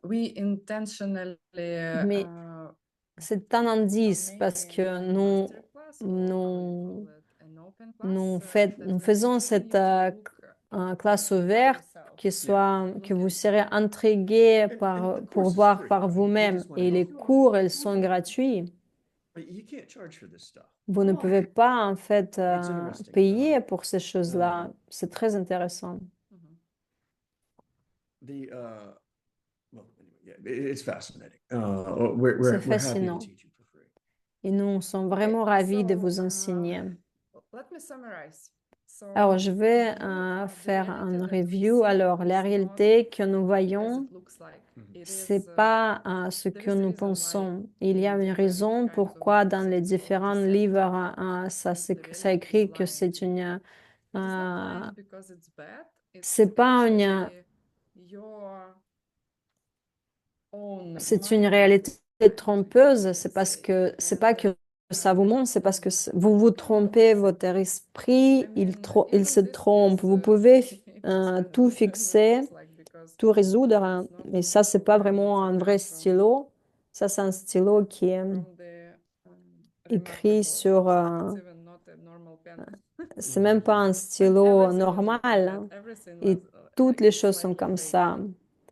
S3: We intentionally
S2: mais c'est un indice parce que nous faisons cette classe ouverte que vous serez intrigué pour voir par vous-même. Et les cours, ils sont gratuits.
S1: You can't charge for this stuff.
S2: Vous ne pouvez pas, en fait,
S1: It's interesting.
S2: payer pour ces choses-là. C'est très intéressant.
S3: Mhm.
S1: The well, anyway, yeah, it's fascinating. We're happy to
S2: fascinant.
S1: teach you for free.
S2: Et nous sommes
S3: Okay,
S2: vraiment ravis de
S3: so,
S2: vous enseigner.
S3: let me summarize.
S2: Alors, je vais
S3: the view,
S2: faire
S3: the
S2: un
S3: reality that we
S2: review.
S3: see
S2: Alors, la
S3: is
S2: réalité que nous
S3: not as
S2: voyons,
S3: it looks like. It
S2: c'est
S3: is,
S2: pas ce
S3: there
S2: que
S3: is a
S2: nous
S3: reason why
S2: pensons. Il y a
S3: in
S2: une
S3: different
S2: raison
S3: kinds of
S2: pourquoi dans
S3: books
S2: les
S3: it's all
S2: différents
S3: said
S2: livres, ça
S3: the reality is
S2: écrit que
S3: lying.
S2: c'est une,
S3: It is not
S2: euh,
S3: lying because it's bad. It's
S2: c'est pas une,
S3: actually your own
S2: c'est une
S3: mind
S2: réalité
S3: trying to
S2: trompeuse.
S3: you,
S2: C'est
S3: let's
S2: parce
S3: say.
S2: que c'est pas
S3: And
S2: que ça vous ment, c'est parce que vous vous trompez, votre esprit,
S3: I mean,
S2: il se
S3: even this
S2: trompe.
S3: is
S2: Vous pouvez
S3: just kind of
S2: tout
S3: what it
S2: fixer,
S3: looks like because
S2: tout résoudre,
S3: it's not
S2: mais ça, c'est pas
S3: program,
S2: vraiment un
S3: it's
S2: vrai
S3: come
S2: stylo. Ça, c'est un stylo qui est
S3: from the
S2: écrit
S3: remarkable
S2: sur.
S3: authors. It's even not a normal pen.
S2: C'est même pas un
S3: And
S2: stylo
S3: everything is
S2: normal,
S3: like that.
S2: hein.
S3: Everything
S2: Et
S3: was
S2: toutes les
S3: it's
S2: choses sont
S3: slightly
S2: comme
S3: fake.
S2: ça.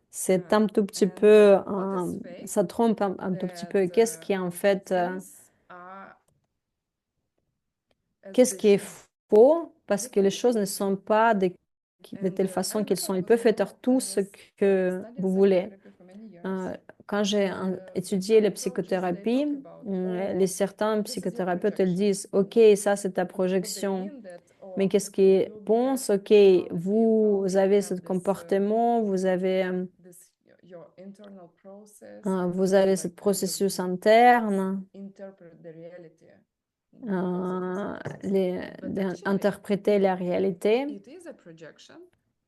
S2: C'est un tout petit
S3: And
S2: peu,
S3: what is fake
S2: ça trompe un tout petit peu.
S3: that
S2: Qu'est-ce qui est en fait,
S3: things are as
S2: qu'est-ce
S3: they
S2: qui est
S3: should
S2: faux? Parce
S3: be
S2: que les choses ne
S3: completely.
S2: sont pas de
S3: And
S2: telle façon qu'elles sont. Ils
S3: because
S2: peuvent être tout ce que
S3: studied
S2: vous voulez.
S3: psychotherapy for many years.
S2: Quand j'ai étudié la psychothérapie, les certains
S3: This is your
S2: psychothérapeutes ils
S3: projection.
S2: disent, OK, ça c'est ta
S3: What they
S2: projection.
S3: mean that,
S2: Mais qu'est-ce qu'ils
S3: you
S2: pensent?
S3: behave
S2: OK,
S3: with other
S2: vous
S3: people, you
S2: avez ce
S3: have this,
S2: comportement, vous avez
S3: your internal process,
S2: vous
S3: and
S2: avez
S3: you
S2: ce
S3: like kind of
S2: processus interne,
S3: interpret the reality because of this process. But
S2: interpréter la réalité.
S3: it is a projection,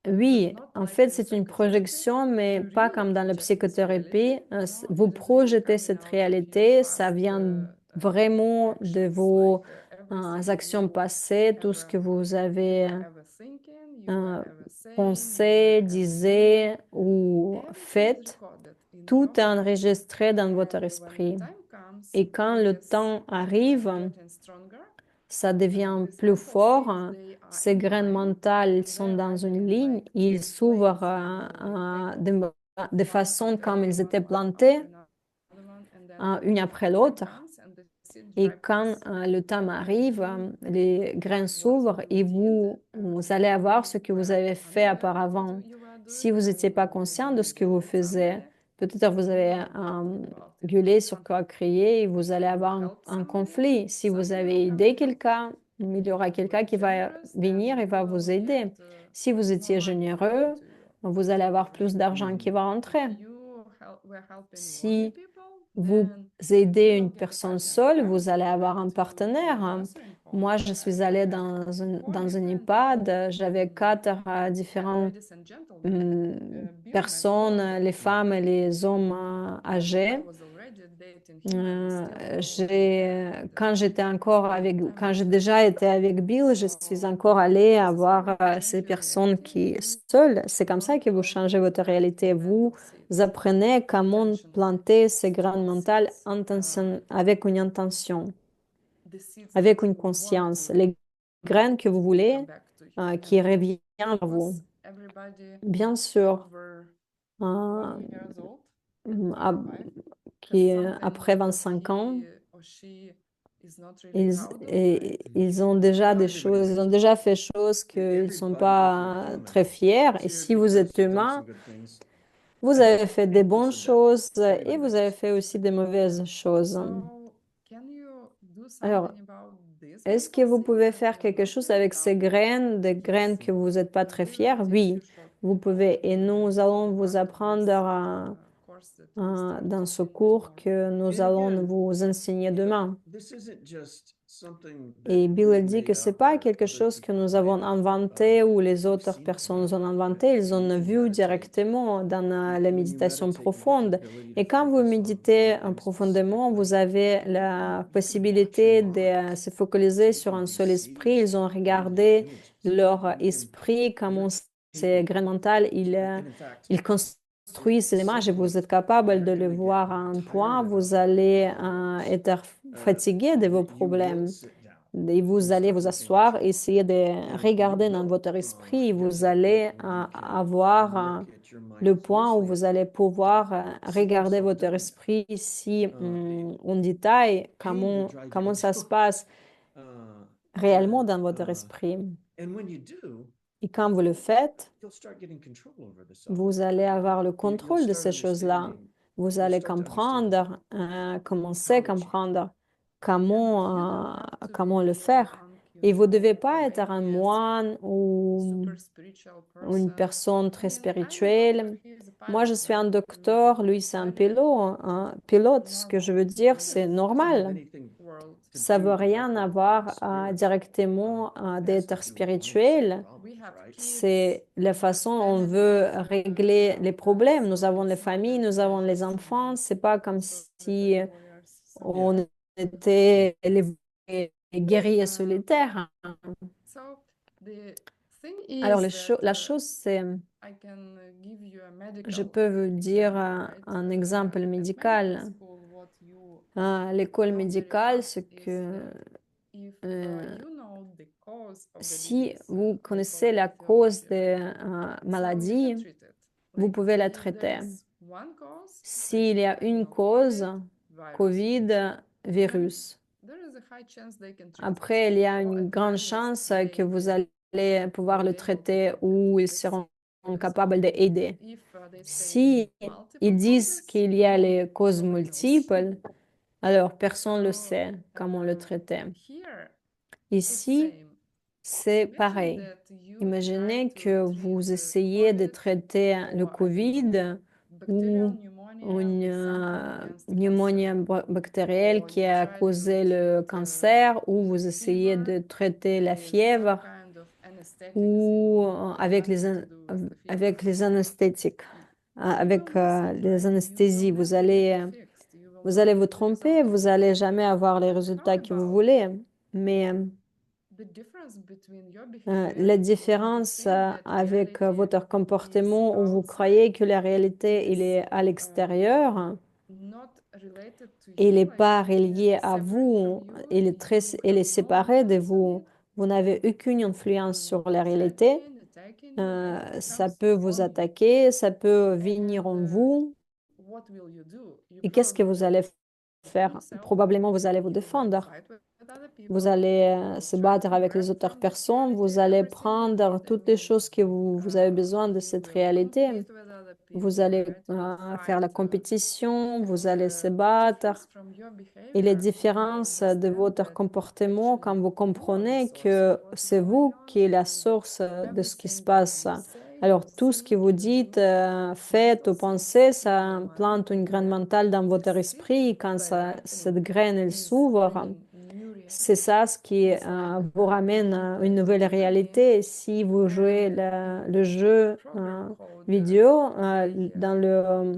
S2: Oui,
S3: not
S2: en
S3: like
S2: fait,
S3: in
S2: c'est une
S3: psychotherapy.
S2: projection, mais
S3: You
S2: pas
S3: really
S2: comme dans la
S3: project this
S2: psychothérapie.
S3: reality. No,
S2: Vous
S3: it is really
S2: projetez
S3: coming
S2: cette
S3: out of your
S2: réalité, ça
S3: past,
S2: vient vraiment de
S3: actions,
S2: vos
S3: like everything
S2: actions
S3: you
S2: passées, tout ce
S3: ever
S2: que vous
S3: you
S2: avez
S3: were ever thinking, you were ever saying, you
S2: pensé,
S3: were ever
S2: disiez
S3: doing.
S2: ou
S3: Everything is
S2: faites.
S3: recorded in
S2: Tout
S3: your
S2: est
S3: mind.
S2: enregistré dans votre
S3: And when the
S2: esprit.
S3: time comes,
S2: Et quand le
S3: this
S2: temps arrive,
S3: getting stronger,
S2: ça devient
S3: these
S2: plus
S3: mental
S2: fort.
S3: seeds, they are
S2: Ces
S3: in
S2: graines
S3: line,
S2: mentales
S3: and
S2: sont
S3: they
S2: dans
S3: are
S2: une
S3: being
S2: ligne.
S3: like
S2: Ils
S3: these
S2: s'ouvrent
S3: planes, they take
S2: de,
S3: off
S2: de
S3: one
S2: façon
S3: after
S2: comme ils
S3: one,
S2: étaient
S3: one
S2: plantés,
S3: after another one, and then
S2: une après
S3: time
S2: l'autre.
S3: comes and the seed
S2: Et quand
S3: ripens.
S2: le temps
S3: And
S2: arrive,
S3: you
S2: les graines
S3: what
S2: s'ouvrent et
S3: you
S2: vous
S3: did,
S2: allez avoir
S3: you
S2: ce que vous
S3: were
S2: avez fait
S3: unaware what
S2: auparavant.
S3: you were
S2: Si
S3: doing,
S2: vous
S3: or
S2: n'étiez pas
S3: maybe
S2: conscient de
S3: you
S2: ce que vous
S3: googled
S2: faisiez,
S3: somebody
S2: peut-être vous
S3: and
S2: avez
S3: you thought about it.
S2: gueulé sur quoi
S3: Something
S2: crier et vous allez avoir
S3: help
S2: un
S3: somebody,
S2: conflit. Si vous
S3: somebody
S2: avez
S3: will come and
S2: aidé
S3: help you.
S2: quelqu'un, il y aura
S3: If you
S2: quelqu'un
S3: were
S2: qui va
S3: generous,
S2: venir
S3: then
S2: et
S3: you
S2: va
S3: will
S2: vous aider.
S3: get
S2: Si vous
S3: more
S2: étiez
S3: money coming
S2: généreux,
S3: to you.
S2: vous allez avoir plus d'argent qui va rentrer.
S3: If you were helping lonely
S2: Si
S3: people,
S2: vous
S3: then
S2: aidez
S3: you will
S2: une
S3: get a
S2: personne
S3: partner.
S2: seule,
S3: I
S2: vous
S3: was
S2: allez
S3: when I
S2: avoir
S3: went
S2: un
S3: to
S2: partenaire.
S3: nursing home.
S2: Moi, je suis allée dans une
S3: Four
S2: EHPAD.
S3: different
S2: J'avais quatre différentes
S3: ladies and gentlemen,
S2: personnes, les femmes et les hommes
S3: I
S2: âgés.
S3: was already dating him and still
S2: Quand quand j'ai déjà été avec Bill, je suis encore allée avoir ces personnes qui seules. C'est comme ça que vous changez votre réalité. Vous apprenez comment planter ces graines mentales avec une intention, avec une conscience. Les graines que vous voulez, qui reviennent à vous. Bien sûr, euh, à- après 25 ans, ils ont déjà des choses, ils ont déjà fait choses qu'ils ne sont pas très fiers. Et si vous êtes humain, vous avez fait des bonnes choses et vous avez fait aussi des mauvaises choses. Alors, est-ce que vous pouvez faire quelque chose avec ces graines, des graines que vous n'êtes pas très fiers? Oui, vous pouvez. Et nous allons vous apprendre dans ce cours que nous allons vous enseigner demain. Et Bill dit que ce n'est pas quelque chose que nous avons inventé ou les autres personnes ont inventé. Ils ont vu directement dans la méditation profonde. Et quand vous méditez profondément, vous avez la possibilité de se focaliser sur un seul esprit. Ils ont regardé leur esprit, comment c'est grain mental, il construisent l'image et vous êtes capable de le voir à un point, vous allez être fatigué de vos problèmes. Et vous allez vous asseoir, essayer de regarder dans votre esprit, vous allez avoir le point où vous allez pouvoir regarder votre esprit si en détail comment ça se passe réellement dans votre esprit. Et quand vous le faites, vous allez avoir le contrôle de ces choses-là. Vous allez comprendre, commencer à comprendre comment le faire. Et vous ne devez pas être un moine ou une personne très spirituelle. Moi, je suis un docteur, lui, c'est un pilote. Ce que je veux dire, c'est normal. Ça ne veut rien avoir directement d'être spirituel. C'est la façon dont on veut régler les problèmes. Nous avons les familles, nous avons les enfants. C'est pas comme si on était les guerriers solitaires. Alors, la chose, c'est, je peux vous dire un exemple médical. L'école médicale, c'est que euh, si vous connaissez la cause de maladie, vous pouvez la traiter. S'il y a une cause, Covid, virus. Après, il y a une grande chance que vous allez pouvoir le traiter ou ils seront capables d'aider. Si ils disent qu'il y a les causes multiples, alors personne ne le sait comment le traiter. Ici, c'est pareil. Imaginez que vous essayez de traiter le Covid ou une pneumonie bactérienne qui a causé le cancer, ou vous essayez de traiter la fièvre ou avec les anesthésiques, avec les anesthésies. Vous allez vous tromper, vous allez jamais avoir les résultats que vous voulez. Mais la différence avec votre comportement où vous croyez que la réalité il est à l'extérieur, il n'est pas relié à vous, il est séparé de vous. Vous n'avez aucune influence sur la réalité. Ça peut vous attaquer, ça peut venir en vous. Et qu'est-ce que vous allez faire? Probablement, vous allez vous défendre. Vous allez se battre avec les autres personnes. Vous allez prendre toutes les choses que vous avez besoin de cette réalité. Vous allez faire la compétition, vous allez se battre. Et les différences de votre comportement, quand vous comprenez que c'est vous qui êtes la source de ce qui se passe. Alors, tout ce que vous dites, faites ou pensez, ça plante une graine mentale dans votre esprit. Quand cette graine, elle s'ouvre, c'est ça ce qui vous ramène à une nouvelle réalité. Si vous jouez le jeu vidéo dans le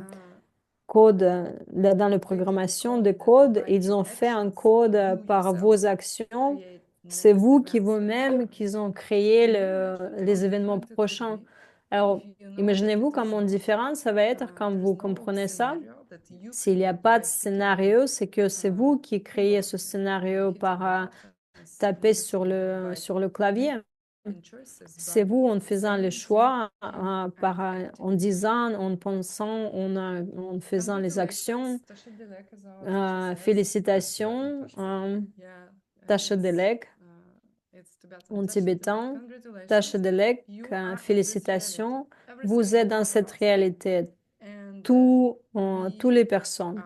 S2: code, dans la programmation de code, ils ont fait un code par vos actions. C'est vous qui vous-même qui ont créé les événements prochains. Alors, imaginez-vous comment différent ça va être quand vous comprenez ça. S'il n'y a pas de scénario, c'est que c'est vous qui créez ce scénario par taper sur le clavier. C'est vous en faisant le choix, en disant, en pensant, en faisant les actions. Félicitations, Tashadelek, en tibétain. Tashadelek, félicitations. Vous êtes dans cette réalité. Tous les personnes.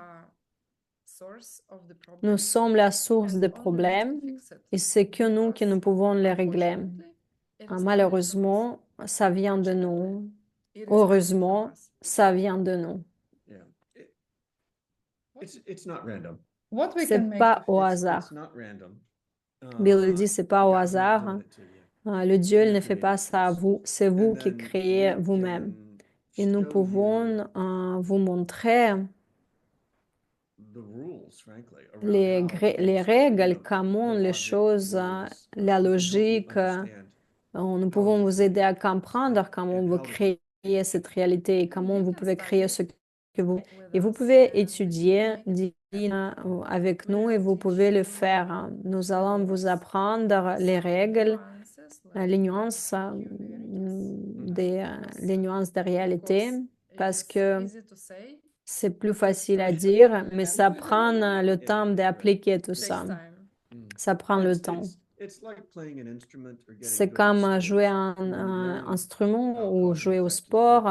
S2: Nous sommes la source des problèmes et c'est que nous qui nous pouvons les régler. Malheureusement, ça vient de nous. Heureusement, ça vient de nous. C'est pas au hasard. Bill dit, c'est pas au hasard. Le Dieu il ne fait pas ça à vous. C'est vous qui créez vous-même. Et nous pouvons vous montrer les règles, comment les choses, la logique. Nous pouvons vous aider à comprendre comment vous créez cette réalité et comment vous pouvez créer ce que vous,
S3: with
S2: et vous
S3: us
S2: pouvez
S3: and
S2: étudier
S3: we
S2: Divina avec nous et vous pouvez le faire. Nous allons vous apprendre les règles, les nuances, les nuances de réalité, parce que c'est plus facile à dire, mais ça prend le temps d'appliquer tout ça. Ça prend le temps. C'est comme jouer un instrument ou jouer au sport.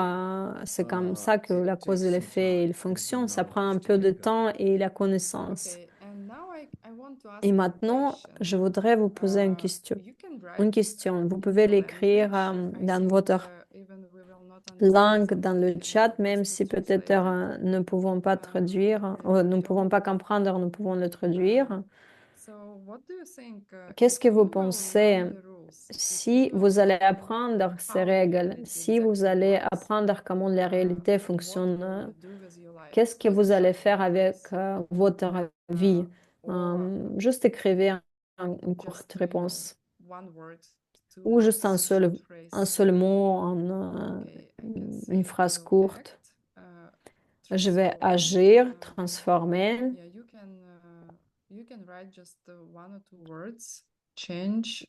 S2: C'est comme ça que la cause et l'effet il fonctionne. Ça prend un peu de temps et la connaissance. Et maintenant, je voudrais vous poser une question. Une question. Vous pouvez l'écrire dans votre langue dans le chat, même si peut-être ne pouvons pas traduire, nous ne pouvons pas comprendre, nous pouvons le traduire. Qu'est-ce que vous pensez si vous allez apprendre ces règles, si vous allez apprendre comment la réalité fonctionne, qu'est-ce que vous allez faire avec votre vie? Juste écrivez une courte réponse ou juste un seul mot, une phrase courte. Je vais agir, transformer.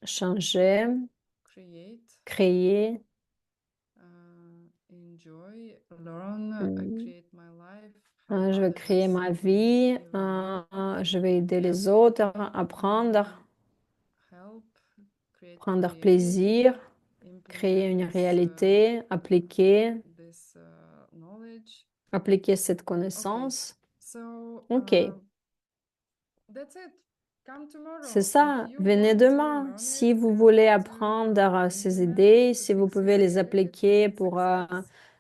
S2: Changer, créer, je vais créer ma vie, je vais aider les autres, apprendre, prendre plaisir, créer une réalité, appliquer cette connaissance. OK. C'est ça, venez demain. Si vous voulez apprendre ces idées, si vous pouvez les appliquer pour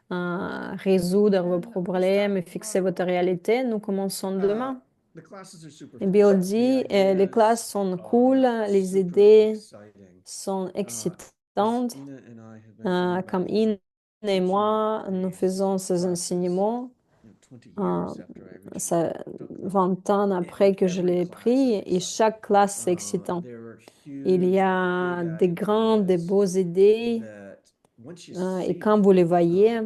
S2: résoudre vos problèmes et fixer votre réalité, nous commençons demain. Et Bill dit, les classes sont cool, les idées sont excitantes. Comme In et moi, nous faisons ces enseignements. 20 ans après que je l'ai pris, et chaque classe, c'est excitant. Il y a des grandes, des beaux idées, et quand vous les voyez,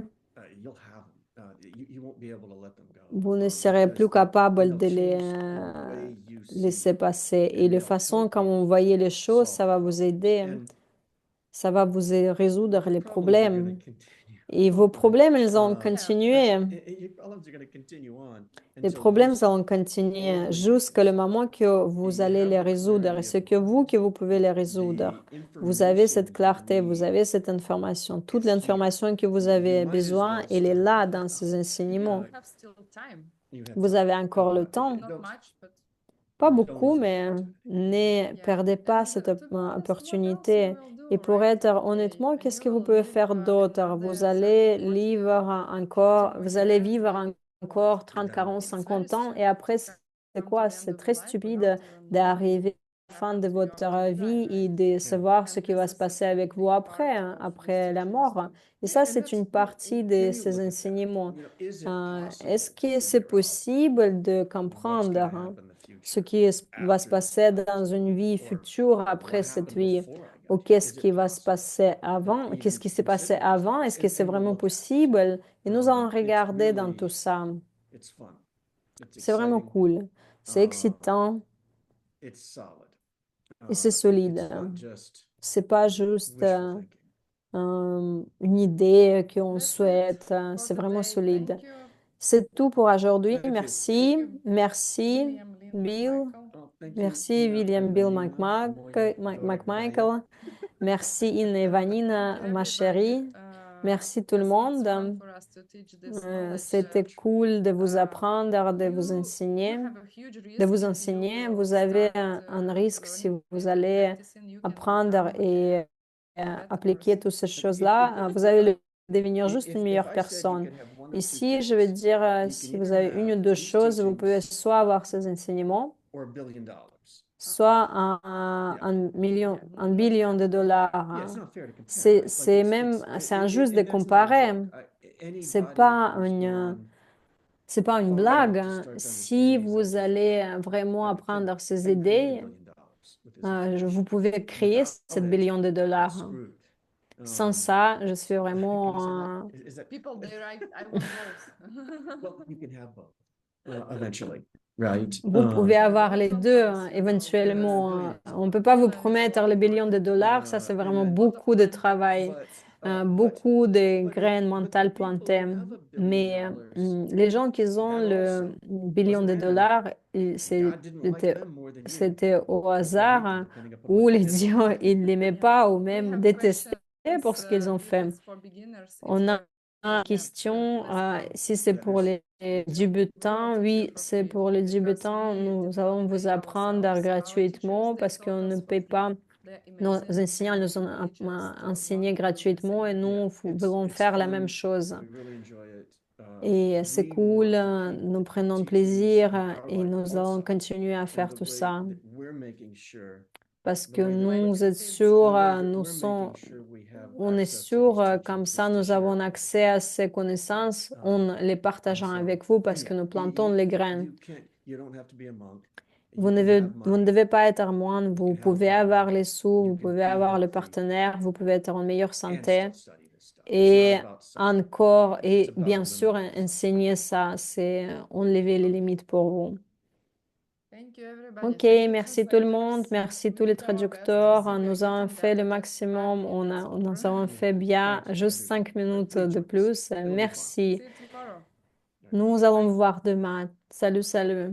S2: vous ne serez plus capable de les laisser passer. Et la façon comme vous voyez les choses, ça va vous aider, ça va vous résoudre les problèmes. Et vos problèmes, ils vont continuer. Les problèmes vont continuer jusqu'à le moment que vous allez les résoudre. Et c'est que vous pouvez les résoudre. Vous avez cette clarté, vous avez cette information. Toute l'information que vous avez besoin, elle est là dans ces enseignements. Vous avez encore le temps. Pas beaucoup, mais ne perdez pas cette opportunité. Et pour être honnêtement, qu'est-ce que vous pouvez faire d'autre? Vous allez vivre encore 30, 40, 50 ans. Et après, c'est quoi? C'est très stupide d'arriver à la fin de votre vie et de savoir ce qui va se passer avec vous après, hein, après la mort. Et ça, c'est une partie de ces enseignements. Est-ce que c'est possible de comprendre hein, ce qui va se passer dans une vie future après cette vie? Ou qu'est-ce qui va se passer avant? Qu'est-ce qui s'est passé avant? Est-ce que c'est vraiment possible? Et nous allons regarder dans tout ça. C'est vraiment cool. C'est excitant et c'est solide. C'est pas juste une idée qu'on souhaite. C'est vraiment solide. C'est tout pour aujourd'hui. Merci. Merci, Bill. Merci, William Bill McMichael. Merci, Inna et Vanina, ma chérie. Merci tout le monde. C'était cool de vous apprendre, de vous enseigner. Vous avez un risque si vous allez apprendre et appliquer toutes ces choses-là. Vous allez devenir juste une meilleure personne. Ici, je vais dire, si vous avez une ou deux choses, vous pouvez soit avoir ces enseignements, soit un billion de dollars. C'est injuste de comparer. C'est pas une blague. Hein. Si vous allez vraiment apprendre ces idées, vous pouvez créer 7 billions de dollars. Hein. Sans ça, je suis
S1: can you say
S2: vraiment...
S1: that? Is that?
S3: People there, I want both.
S1: Well, you can have both, eventually, right?
S2: Vous pouvez
S3: Yeah,
S2: avoir les
S3: both
S2: deux
S3: sometimes,
S2: éventuellement.
S3: because
S2: On ne peut pas vous
S3: freelance,
S2: promettre le billion de dollars. Ça, c'est vraiment
S1: and-
S2: beaucoup de travail,
S1: but
S2: beaucoup de
S1: but
S2: graines
S1: but the
S2: mentales
S1: people
S2: plantées.
S1: who have $1
S2: Mais
S1: billion,
S2: les gens qui ont
S1: that
S2: le
S1: also
S2: billion de
S1: wasn't random.
S2: dollars,
S1: God didn't like
S2: c'était
S1: them more than you,
S2: c'était au
S1: or
S2: hasard,
S1: hate them, depending upon
S2: ou
S1: what they
S2: les
S1: did.
S2: dieux, ils l'aimaient pas ou
S3: we
S2: même
S3: have
S2: détestaient
S3: questions,
S2: pour ce qu'ils ont
S3: if
S2: fait.
S3: it's for beginners, it's
S2: On a
S3: for
S2: une
S3: yeah,
S2: question,
S3: let's go.
S2: si c'est
S1: That
S2: pour
S1: is-
S2: les débutants, oui, c'est pour les débutants. Nous allons vous apprendre gratuitement parce qu'on ne paie pas. Nos enseignants nous ont enseigné gratuitement et nous voulons faire la même chose.
S1: We really enjoy it.
S2: Et c'est
S1: We
S2: cool,
S1: want to
S2: nous prenons
S1: teach you
S2: plaisir
S1: our
S2: et
S1: life
S2: nous allons
S1: also,
S2: continuer à
S1: in
S2: faire
S1: the
S2: tout
S1: way
S2: ça
S1: that we're making sure,
S2: parce
S1: the
S2: que
S1: way that
S2: nous êtes
S1: the
S2: sûrs,
S1: way that
S2: nous
S1: we're
S2: sommes,
S1: making sure we have
S2: on est
S1: access to
S2: sûr,
S1: these teachings
S2: comme
S1: is
S2: ça,
S1: to
S2: nous
S1: share
S2: avons
S1: them.
S2: accès à ces connaissances en les partageant
S1: And so,
S2: avec vous parce
S1: and
S2: que
S1: yeah,
S2: nous plantons les graines.
S1: you don't have to be a monk.
S2: Vous
S1: You
S2: ne
S1: can
S2: devez,
S1: have
S2: vous ne
S1: money.
S2: devez pas être moine, vous
S1: can have a
S2: pouvez
S1: partner,
S2: avoir les sous,
S1: you
S2: vous
S1: can
S2: pouvez
S1: be
S2: avoir le
S1: healthy,
S2: partenaire, vous pouvez être en meilleure
S1: and
S2: santé.
S1: still study this stuff. It's
S2: Et
S1: not about suffering.
S2: encore,
S1: It's
S2: et
S1: about
S2: bien sûr,
S1: limitless.
S2: enseigner ça, c'est enlever les limites pour vous.
S3: Thank you, everybody.
S2: Ok,
S3: Thank you,
S2: merci tout le monde,
S3: translators.
S2: merci
S3: We
S2: tous les
S3: did our best.
S2: traducteurs.
S3: Silvia,
S2: Nous
S3: get
S2: avons
S3: some
S2: fait le
S3: data, just 5
S2: maximum,
S3: minutes
S2: nous
S3: more.
S2: avons fait bien,
S1: Thanks,
S2: juste
S1: everybody.
S2: 5 minutes
S1: Good
S2: de
S1: jobs.
S2: plus.
S1: It'll be fun.
S2: Merci.
S3: See you tomorrow.
S2: Nous allons voir demain. Salut, salut.